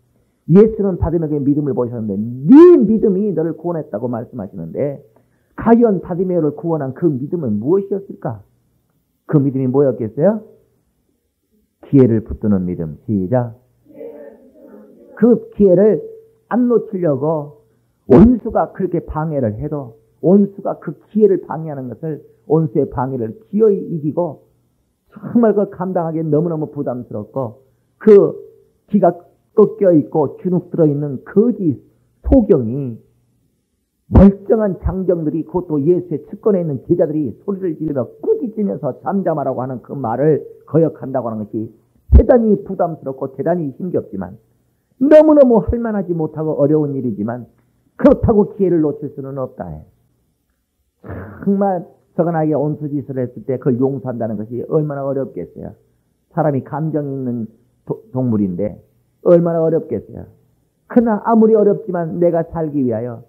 예수는 바디메오의 믿음을 보셨는데 네 믿음이 너를 구원했다고 말씀하시는데 과연 바디메오를 구원한 그 믿음은 무엇이었을까? 그 믿음이 뭐였겠어요? 기회를 붙드는 믿음. 시작. 그 기회를 안 놓치려고 원수가 그렇게 방해를 해도 원수가 그 기회를 방해하는 것을 원수의 방해를 기어이 이기고 정말 그 감당하기 너무너무 부담스럽고 그 기가 꺾여 있고 주눅 들어있는 거지 소경이 멀쩡한 장정들이 그것도 예수의 측근에 있는 제자들이 소리를 지르며 꾸짖으면서 잠잠하라고 하는 그 말을 거역한다고 하는 것이 대단히 부담스럽고 대단히 힘겹지만 너무너무 할만하지 못하고 어려운 일이지만 그렇다고 기회를 놓칠 수는 없다. 정말 저건하게 온수짓을 했을 때 그걸 용서한다는 것이 얼마나 어렵겠어요. 사람이 감정이 있는 동물인데 얼마나 어렵겠어요. 그러나 아무리 어렵지만 내가 살기 위하여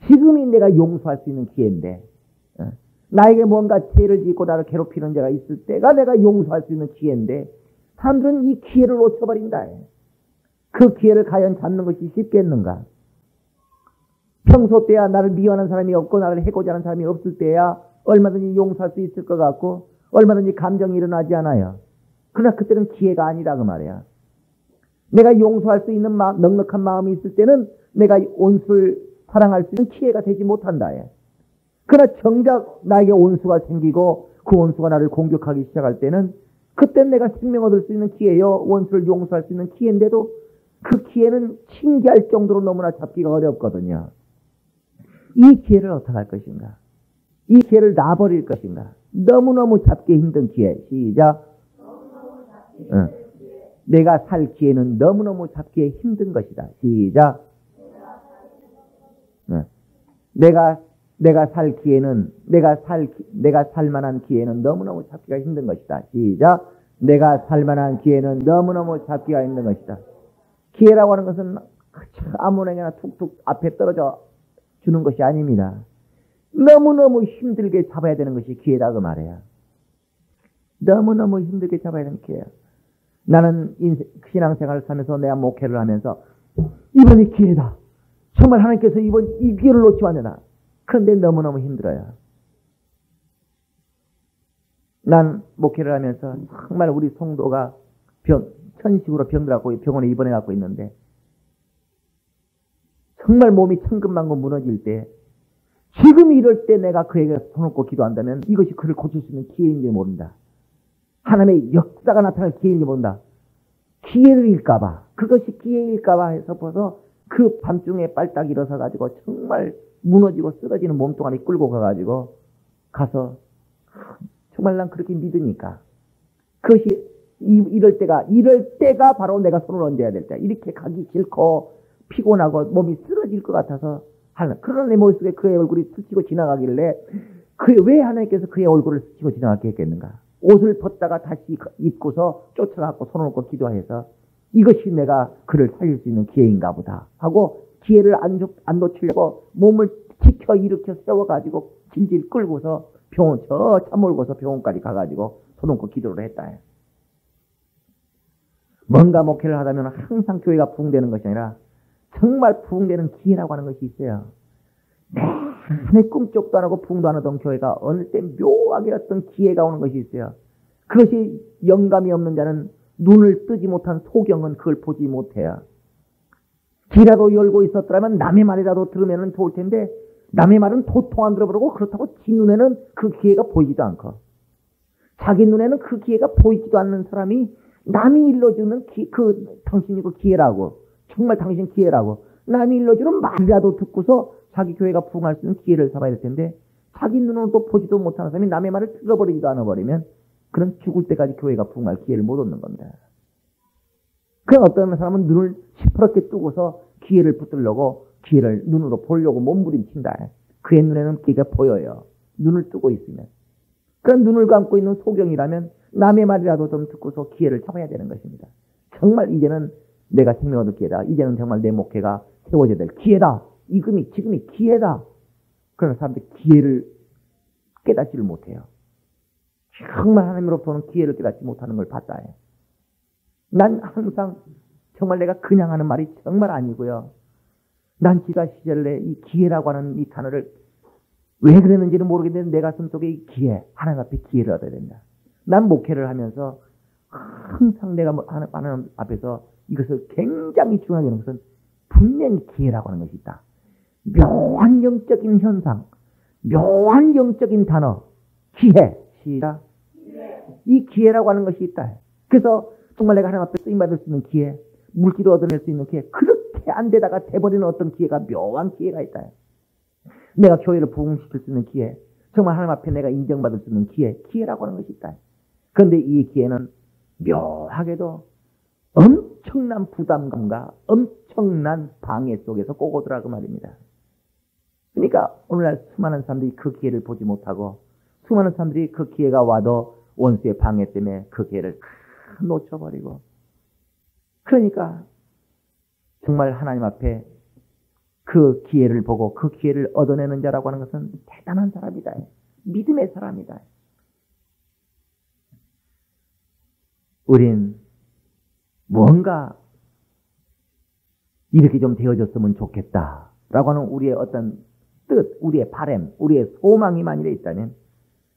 지금이 내가 용서할 수 있는 기회인데 나에게 뭔가 죄를 짓고 나를 괴롭히는 자가 있을 때가 내가 용서할 수 있는 기회인데 사람들은 이 기회를 놓쳐버린다. 그 기회를 과연 잡는 것이 쉽겠는가? 평소 때야 나를 미워하는 사람이 없고 나를 해고자 하는 사람이 없을 때야 얼마든지 용서할 수 있을 것 같고 얼마든지 감정이 일어나지 않아요. 그러나 그때는 기회가 아니라 그 말이야. 내가 용서할 수 있는 넉넉한 마음이 있을 때는 내가 온수를 사랑할 수 있는 기회가 되지 못한다. 그러나 정작 나에게 온수가 생기고 그 온수가 나를 공격하기 시작할 때는 그때 내가 생명 얻을 수 있는 기회요. 원수를 용서할 수 있는 기회인데도 그 기회는 신기할 정도로 너무나 잡기가 어렵거든요. 이 기회를 어떻게 할 것인가? 이 기회를 놔버릴 것인가? 너무너무 잡기 힘든 기회. 시작. 내가 살 기회는 너무너무 잡기 힘든 것이다. 시작. 내가 살 기회는 내가 살 만한 기회는 너무너무 잡기가 힘든 것이다. 시작. 내가 살 만한 기회는 너무너무 잡기가 힘든 것이다. 기회라고 하는 것은 아무나 툭툭 앞에 떨어져 주는 것이 아닙니다. 너무너무 힘들게 잡아야 되는 것이 기회다 그 말이야. 너무너무 힘들게 잡아야 되는 기회야. 나는 신앙생활을 하면서 내가 목회를 하면서 이번이 기회다. 정말 하나님께서 이번 이 기회를 놓치면 안 되나. 그런데 너무너무 힘들어요. 난 목회를 하면서 정말 우리 성도가 천식으로 병들어갖고 병원에 입원해갖고 있는데 정말 몸이 천근만근 무너질 때 지금 이럴 때 내가 그에게 손 얹고 기도한다면 이것이 그를 고칠 수 있는 기회인지 모른다. 하나님의 역사가 나타날 기회인지 모른다. 기회를 잃까봐 그것이 기회일까봐 해서 벌써 그 밤중에 빨딱 일어서가지고 정말 무너지고 쓰러지는 몸뚱아리 끌고 가가지고 가서 정말 난 그렇게 믿으니까 그것이 이럴 때가 바로 내가 손을 얹어야 될 때 이렇게 가기 싫고 피곤하고 몸이 쓰러질 것 같아서 하는 그런 내 모습에 그의 얼굴이 스치고 지나가길래 왜 하나님께서 그의 얼굴을 스치고 지나가게 했겠는가? 옷을 벗다가 다시 입고서 쫓아가고 손을 얹고 기도해서 이것이 내가 그를 살릴 수 있는 기회인가 보다 하고 기회를 안 놓치려고 몸을 지켜 일으켜 세워가지고 질질 끌고서 병원, 차 몰고서 병원까지 가가지고 손 얹고 기도를 했다. 뭔가 목회를 하다면 항상 교회가 부흥되는 것이 아니라 정말 부흥되는 기회라고 하는 것이 있어요. 내 꿈쩍도 안 하고 부흥도 안 하던 교회가 어느 때 묘하게 어떤 기회가 오는 것이 있어요. 그것이 영감이 없는 자는 눈을 뜨지 못한 소경은 그걸 보지 못해요. 귀라도 열고 있었더라면 남의 말이라도 들으면 좋을 텐데 남의 말은 도통 안 들어보고 그렇다고 지 눈에는 그 기회가 보이지도 않고 자기 눈에는 그 기회가 보이지도 않는 사람이 남이 일러주는 당신이 그 기회라고 정말 당신 기회라고 남이 일러주는 말이라도 듣고서 자기 교회가 부흥할 수 있는 기회를 잡아야 될 텐데 자기 눈으로도 보지도 못하는 사람이 남의 말을 들어버리지도 않아버리면 그런 죽을 때까지 교회가 부흥할 기회를 못 얻는 겁니다. 그런 어떤 사람은 눈을 시퍼렇게 뜨고서 기회를 붙들려고 기회를 눈으로 보려고 몸부림친다. 그의 눈에는 기회가 보여요. 눈을 뜨고 있으면. 그런 눈을 감고 있는 소경이라면 남의 말이라도 좀 듣고서 기회를 잡아야 되는 것입니다. 정말 이제는 내가 생명을 얻을 기회다. 이제는 정말 내 목회가 세워져야 될 기회다. 지금이 기회다. 그런 사람들이 기회를 깨닫지를 못해요. 정말 하나님으로부터는 기회를 깨닫지 못하는 걸 봤다. 난 항상 정말 내가 그냥 하는 말이 정말 아니고요. 난 지가 시절에 이 기회라고 하는 이 단어를 왜 그랬는지는 모르겠는데 내 가슴 속에 이 기회, 하나님 앞에 기회를 얻어야 된다. 난 목회를 하면서 항상 내가 하나님 앞에서 이것을 굉장히 중요하게 여기는 것은 분명히 기회라고 하는 것이 있다. 묘한 영적인 현상, 묘한 영적인 단어, 기회, 시작. 이 기회라고 하는 것이 있다. 그래서 정말 내가 하나님 앞에 쓰임받을 수 있는 기회, 물질을 얻어낼 수 있는 기회, 그렇게 안 되다가 돼버리는 어떤 기회가 묘한 기회가 있다. 내가 교회를 부흥시킬 수 있는 기회, 정말 하나님 앞에 내가 인정받을 수 있는 기회라고 하는 것이 있다. 그런데 이 기회는 묘하게도 엄청난 부담감과 엄청난 방해 속에서 꼭 오더라고 말입니다. 그러니까 오늘날 수많은 사람들이 그 기회를 보지 못하고 수많은 사람들이 그 기회가 와도 원수의 방해 때문에 그 기회를 놓쳐버리고 그러니까 정말 하나님 앞에 그 기회를 보고 그 기회를 얻어내는 자라고 하는 것은 대단한 사람이다. 믿음의 사람이다. 우린 뭔가 이렇게 좀 되어졌으면 좋겠다라고 하는 우리의 어떤 뜻, 우리의 바람, 우리의 소망이 만일에 있다면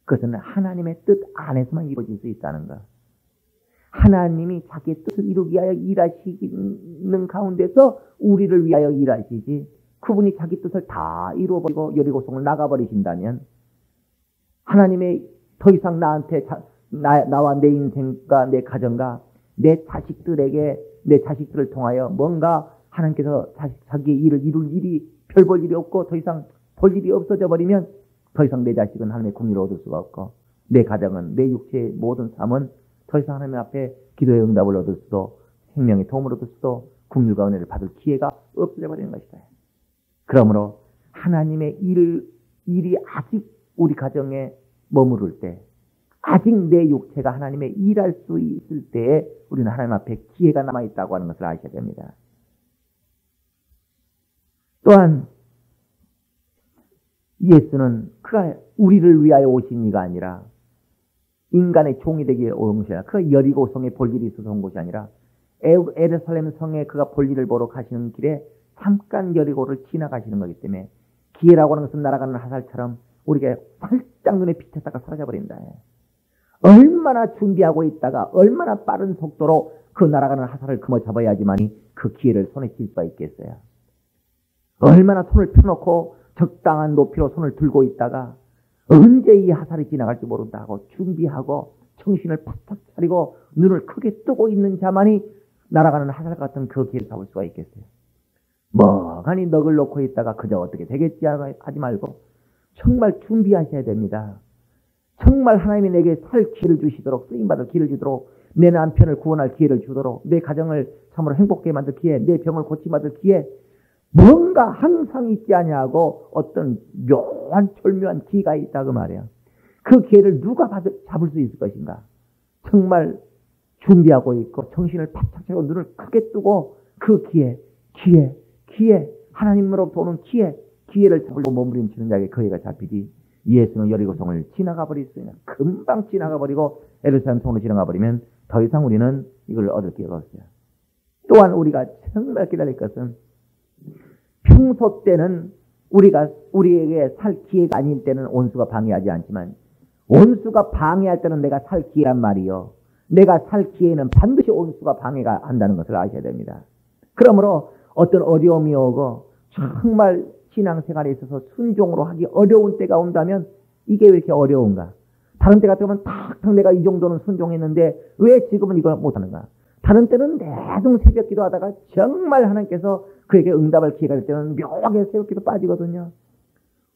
그것은 하나님의 뜻 안에서만 이루어질 수 있다는 것. 하나님이 자기의 뜻을 이루기 위하여 일하시는 가운데서 우리를 위하여 일하시지 그분이 자기 뜻을 다 이루어버리고 여리고성을 나가버리신다면 하나님의 더 이상 나한테 나와 내 인생과 내 가정과 내 자식들을 통하여 뭔가 하나님께서 자기의 일을 이룰 일이 별 볼 일이 없고 더 이상 볼 일이 없어져 버리면 더 이상 내 자식은 하나님의 공의를 얻을 수가 없고 내 가정은 내 육체의 모든 삶은 더 이상 하나님 앞에 기도의 응답을 얻을 수도 생명의 도움을 얻을 수도 긍휼과 은혜를 받을 기회가 없어져 버리는 것이다. 그러므로 하나님의 일이 아직 우리 가정에 머무를 때 아직 내 육체가 하나님의 일할 수 있을 때에 우리는 하나님 앞에 기회가 남아있다고 하는 것을 아셔야 됩니다. 또한 예수는 그가 우리를 위하여 오신 이가 아니라 인간의 종이 되기에 온 것이 아니라 그가 여리고성에 볼 일이 있어서 온 것이 아니라 에르살렘 성에 그가 볼 일을 보러 가시는 길에 잠깐 여리고를 지나가시는 거기 때문에 기회라고 하는 것은 날아가는 화살처럼 우리가 활짝 눈에 비쳤다가 사라져버린다. 얼마나 준비하고 있다가 얼마나 빠른 속도로 그 날아가는 화살을 금어잡아야지만이 그 기회를 손에 쥘 수가 있겠어요. 얼마나 손을 펴놓고 적당한 높이로 손을 들고 있다가 언제 이 화살이 지나갈지 모른다고 준비하고 정신을 바짝 차리고 눈을 크게 뜨고 있는 자만이 날아가는 화살 같은 그 기회를 잡을 수가 있겠어요. 멍하니 넋을 놓고 있다가 그저 어떻게 되겠지 하지 말고 정말 준비하셔야 됩니다. 정말 하나님이 내게 살 기회를 주시도록 쓰임받을 기회를 주도록 내 남편을 구원할 기회를 주도록 내 가정을 참으로 행복하게 만들 기회 내 병을 고침받을 기회 뭔가 항상 있지 아니하고 어떤 묘한 절묘한 기회가 있다고 말이야. 그 기회를 누가 잡을 수 있을 것인가. 정말 준비하고 있고 정신을 바짝 차리고 눈을 크게 뜨고 그 기회 하나님으로부터 오는 기회를 잡으려고 몸부림치는 자에게 그 해가 잡히지. 예수는 여리고성을 지나가 버렸으나 금방 지나가 버리고 예루살렘 성으로 지나가 버리면 더 이상 우리는 이걸 얻을 기회가 없어요. 또한 우리가 정말 기다릴 것은 평소 때는 우리에게 살 기회가 아닐 때는 원수가 방해하지 않지만 원수가 방해할 때는 내가 살 기회란 말이요. 내가 살 기회는 반드시 원수가 방해가 한다는 것을 아셔야 됩니다. 그러므로 어떤 어려움이 오고 정말 신앙생활에 있어서 순종으로 하기 어려운 때가 온다면 이게 왜 이렇게 어려운가? 다른 때 같으면 탁탁 내가 이 정도는 순종했는데 왜 지금은 이걸 못하는가? 다른 때는 내동 새벽 기도하다가 정말 하나님께서 그에게 응답할 기회가 될 때는 묘하게 새벽 기도 빠지거든요.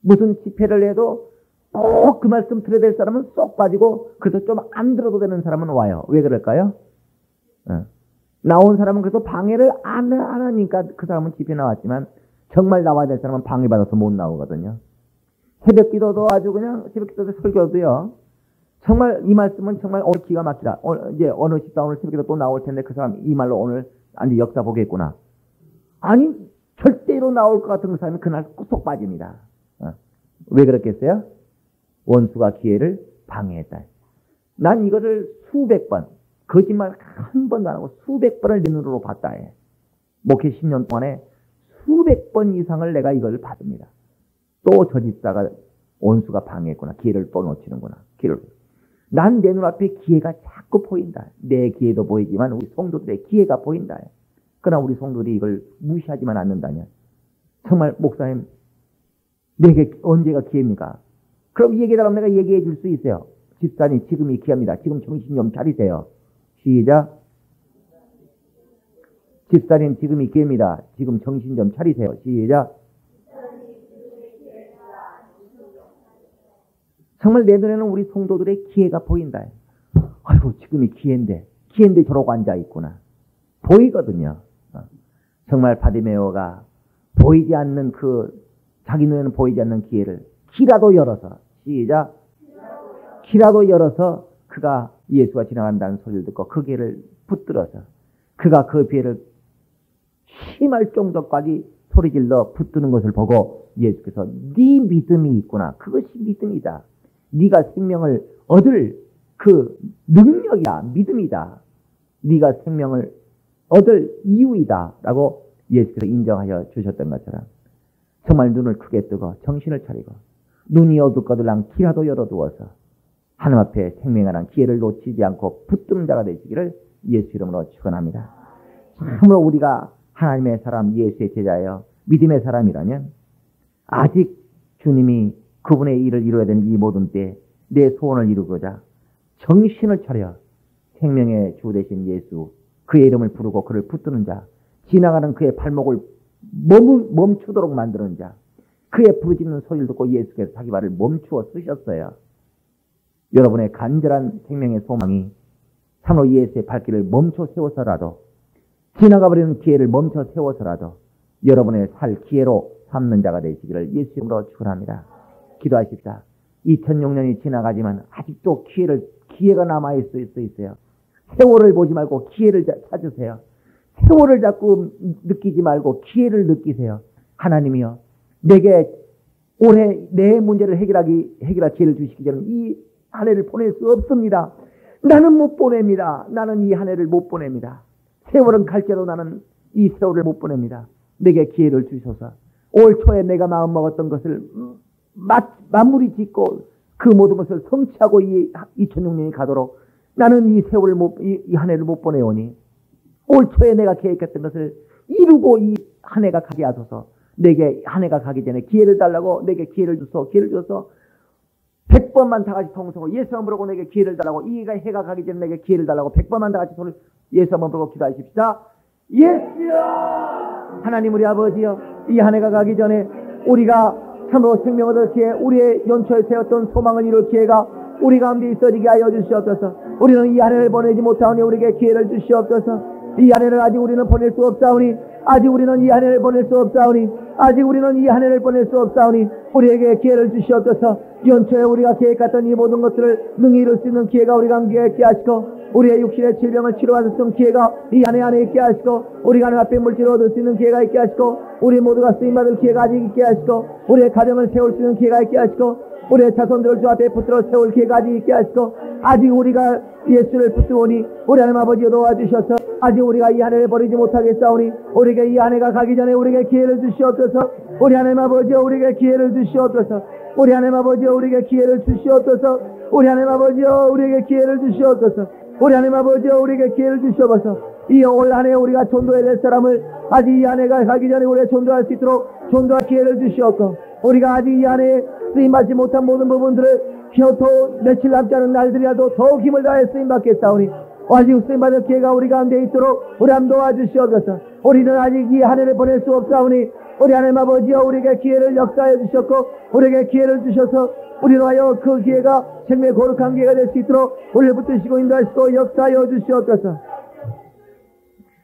무슨 집회를 해도 꼭 그 말씀 들어야 될 사람은 쏙 빠지고 그래도 좀 안 들어도 되는 사람은 와요. 왜 그럴까요? 나온 사람은 그래도 방해를 안 하니까 그 사람은 집회 나왔지만 정말 나와야 될 사람은 방해받아서 못 나오거든요. 새벽 기도도 아주 그냥 새벽 기도도 설교도요. 정말 이 말씀은 정말 오늘 기가 막히다. 이제 어느 집사 오늘 새벽 기도 또 나올 텐데 그 사람 이 말로 오늘 아니 역사 보겠구나. 아니 절대로 나올 것 같은 그 사람이 그날 쏙 빠집니다. 왜 그렇겠어요? 원수가 기회를 방해했다. 난 이거를 수백 번 거짓말 한 번도 안 하고 수백 번을 내 눈으로 봤다. 목회 10년 동안에 수백 번 이상을 내가 이걸 받습니다. 또 저 집사가 원수가 방해했구나. 기회를 또 놓치는구나. 난 내 눈앞에 기회가 자꾸 보인다. 내 기회도 보이지만 우리 성도들의 기회가 보인다. 그러나 우리 성도들이 이걸 무시하지만 않는다면 정말 목사님 내게 언제가 기회입니까? 그럼 얘기해달라면 내가 얘기해 줄 수 있어요. 집사님 지금이 기회입니다. 지금 정신 좀 차리세요. 시작. 집사님 지금이 기회입니다. 지금 정신 좀 차리세요. 시작. 정말 내 눈에는 우리 성도들의 기회가 보인다. 아이고 지금이 기회인데 저러고 앉아있구나. 보이거든요. 정말 바디메오가 보이지 않는 자기 눈에는 보이지 않는 기회를 키라도 열어서 시작. 키라도 열어서 그가 예수가 지나간다는 소리를 듣고 그 기회를 붙들어서 그가 그 기회를 심할 정도까지 소리질러 붙드는 것을 보고 예수께서 네 믿음이 있구나. 그것이 믿음이다. 네가 생명을 얻을 그 능력이야. 믿음이다. 네가 생명을 얻을 이유이다. 라고 예수께서 인정하여 주셨던 것처럼 정말 눈을 크게 뜨고 정신을 차리고 눈이 어둡거들랑 키라도 열어두어서 하나님 앞에 생명하는 기회를 놓치지 않고 붙드는 자가 되시기를 예수 이름으로 축원합니다. 참으로 우리가 하나님의 사람 예수의 제자예요. 믿음의 사람이라면 아직 주님이 그분의 일을 이루어야 되는 이 모든 때에 내 소원을 이루고자 정신을 차려 생명의 주 되신 예수 그의 이름을 부르고 그를 붙드는 자 지나가는 그의 발목을 멈추도록 만드는 자 그의 부르짖는 소리를 듣고 예수께서 자기 발을 멈추어 쓰셨어요. 여러분의 간절한 생명의 소망이 참으로 예수의 발길을 멈춰 세워서라도 지나가버리는 기회를 멈춰 세워서라도 여러분의 살 기회로 삼는 자가 되시기를 예수 이름으로 축원합니다. 기도하십시다. 2006년이 지나가지만 아직도 기회가 남아있을 수 있어요. 세월을 보지 말고 기회를 찾으세요. 세월을 자꾸 느끼지 말고 기회를 느끼세요. 하나님이여 내게 올해 내 문제를 해결할 기회를 주시기 전에 이 한 해를 보낼 수 없습니다. 나는 못 보냅니다. 나는 이 한 해를 못 보냅니다. 세월은 갈지라도 나는 이 세월을 못 보냅니다. 내게 기회를 주셔서 올 초에 내가 마음먹었던 것을 마무리 짓고 그 모든 것을 성취하고 이 2006년이 가도록 나는 이 세월을 이 한 해를 못 보내오니 올 초에 내가 계획했던 것을 이루고 이 한 해가 가게 하소서. 내게 한 해가 가기 전에 기회를 달라고 내게 기회를 줘서 100번만 다 같이 통성으로 예수 한번 부르고 내게 기회를 달라고 이 해가 가기 전에 내게 기회를 달라고 100번만 다 같이 예수 한번 부르고 기도하십시다. 예수여 하나님 우리 아버지여 이 한 해가 가기 전에 우리가 참으로 생명을 얻을 기회 우리의 연초에 세웠던 소망을 이룰 기회가 우리 가운데 있어지게 하여 주시옵소서. 우리는 이 한 해를 보내지 못하오니 우리에게 기회를 주시옵소서. 이 한 해를 아직 우리는 보낼 수 없사오니 아직 우리는 이 한 해를 보낼 수 없사오니 우리에게 기회를 주시옵소서. 연초에 우리가 계획했던 이 모든 것들을 능히 이룰 수 있는 기회가 우리 가운데 있게 하시고 우리의 육신의 질병을 치료받을 수 있는 기회가 이 안에 있게 하시고, 우리가 하나님 앞에 물질을 얻을 수 있는 기회가 있게 하시고, 우리 모두가 쓰임받을 기회가 아직 있게 하시고, 우리의 가정을 세울 수 있는 기회가 있게 하시고, 우리의 자손들을 주 앞에 붙들어 세울 기회가 아직 있게 하시고, 아직 우리가 예수를 붙들오니 우리 하나님 아버지 도와주셔서 아직 우리가 이 한 해를 버리지 못하겠사오니 우리에게 이 한 해가 가기 전에 우리에게 기회를 주시옵소서. 우리 하나님 아버지 우리에게 기회를 주시옵소서. 우리 하나님 아버지 우리에게 기회를 주시옵소서. 우리 하나님 아버지 우리에게 기회를 주시옵소서. 우리 하나님 아버지 우리에게 기회를 주시옵소서. 이 올 한 해 우리가 전도해야 될 사람을 아직 이 한 해가 가기 전에 우리가 전도할 수 있도록 전도할 기회를 주시옵고, 우리가 아직 이 한 해에 쓰임받지 못한 모든 부분들을 겨우 며칠 남지 않은 날들이라도 더욱 힘을 다해 쓰임받겠사오니 아직 쓰임받을 기회가 우리 가운데 있도록 우리 함 도와주시옵소서. 우리는 아직 이 한 해를 보낼 수 없사오니 우리 하나님 아버지여 우리에게 기회를 역사해 주셨고 우리에게 기회를 주셔서 우리로 하여 그 기회가 생명의 거룩한 기회가 될 수 있도록 우리를 붙드시고 인도하시고 역사하여 주시옵소서.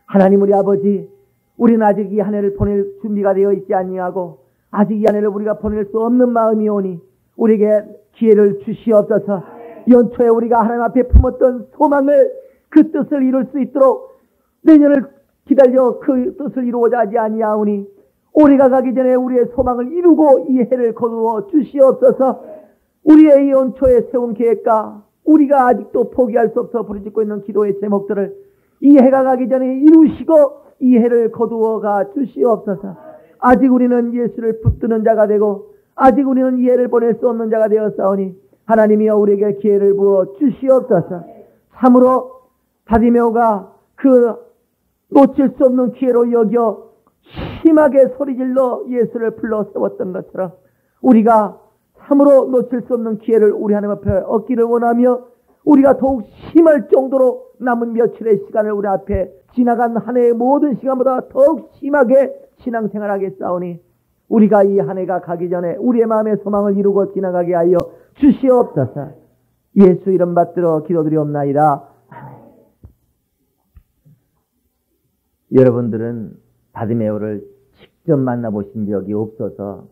하나님 우리 아버지, 우리는 아직 이 한 해를 보낼 준비가 되어 있지 아니하고 아직 이 한 해를 우리가 보낼 수 없는 마음이 오니 우리에게 기회를 주시옵소서. 연초에 우리가 하나님 앞에 품었던 소망을 그 뜻을 이룰 수 있도록 내년을 기다려 그 뜻을 이루고자 하지 아니하오니 올해가 가기 전에 우리의 소망을 이루고 이 해를 거두어 주시옵소서. 우리의 이 연초에 세운 계획과 우리가 아직도 포기할 수 없어 부르짖고 있는 기도의 제목들을 이 해가 가기 전에 이루시고 이 해를 거두어가 주시옵소서. 아직 우리는 예수를 붙드는 자가 되고 아직 우리는 이 해를 보낼 수 없는 자가 되었사오니 하나님이여 우리에게 기회를 부어 주시옵소서. 참으로 바디메오가 그 놓칠 수 없는 기회로 여겨 심하게 소리질러 예수를 불러 세웠던 것처럼 우리가 참으로 놓칠 수 없는 기회를 우리 하나님 앞에 얻기를 원하며 우리가 더욱 심할 정도로 남은 며칠의 시간을 우리 앞에 지나간 한 해의 모든 시간보다 더욱 심하게 신앙생활하겠사오니 우리가 이 한 해가 가기 전에 우리의 마음의 소망을 이루고 지나가게 하여 주시옵소서. 예수 이름 받들어 기도드리옵나이다. 여러분들은 바디메오를 직접 만나보신 적이 없어서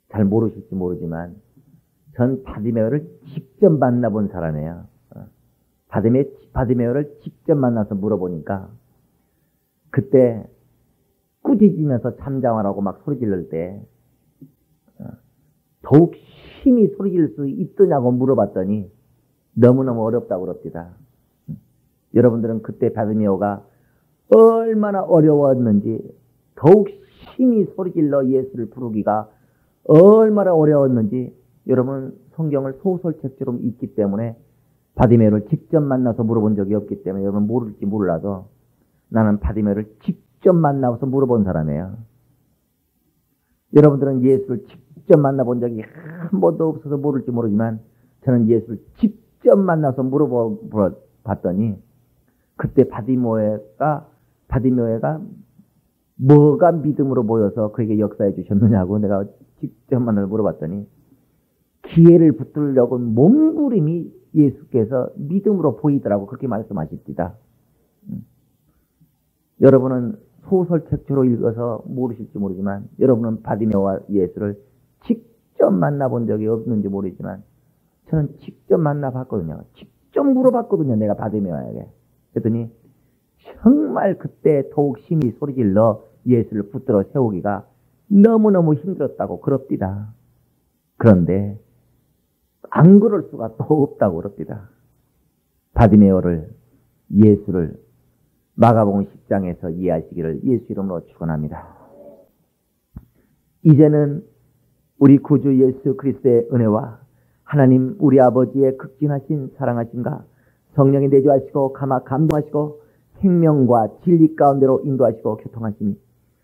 잘 모르실지 모르지만 전 바디메오를 직접 만나본 사람이에요. 바디메오를 직접 만나서 물어보니까 그때 꾸짖으면서 잠잠하라고 막 소리 지를 때 더욱 심히 소리 지를 수 있더냐고 물어봤더니 너무너무 어렵다고 그럽니다. 여러분들은 그때 바디메오가 얼마나 어려웠는지, 더욱 심히 소리질러 예수를 부르기가 얼마나 어려웠는지 여러분 성경을 소설책처럼 읽기 때문에 바디메오를 직접 만나서 물어본 적이 없기 때문에 여러분 모를지 몰라도 나는 바디메오를 직접 만나서 물어본 사람이에요. 여러분들은 예수를 직접 만나본 적이 한 번도 없어서 모를지 모르지만 저는 예수를 직접 만나서 물어봤더니 그때 바디메오가 뭐가 믿음으로 보여서 그에게 역사해 주셨느냐고 내가 직접 만나서 물어봤더니 기회를 붙들려고 몸부림이 예수께서 믿음으로 보이더라고 그렇게 말씀하십니다. 여러분은 소설책처로 읽어서 모르실지 모르지만 여러분은 바디메오와 예수를 직접 만나본 적이 없는지 모르지만 저는 직접 만나봤거든요. 직접 물어봤거든요. 내가 바디메오에게. 그랬더니 정말 그때 더욱 심히 소리질러 예수를 붙들어 세우기가 너무너무 힘들었다고 그럽디다. 그런데 안 그럴 수가 또 없다고 그럽디다. 바디메오를 예수를 마가복음 10장에서 이해하시기를 예수 이름으로 축원합니다. 이제는 우리 구주 예수 그리스도의 은혜와 하나님 우리 아버지의 극진하신 사랑하심과 성령이 내주하시고 감동하시고 생명과 진리 가운데로 인도하시고 교통하시니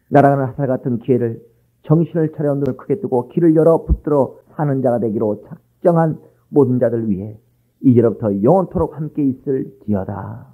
날아가는 화살 같은 기회를 정신을 차려 눈을 크게 뜨고 길을 열어 붙들어 사는 자가 되기로 작정한 모든 자들 위해 이제로부터 영원토록 함께 있을지어다.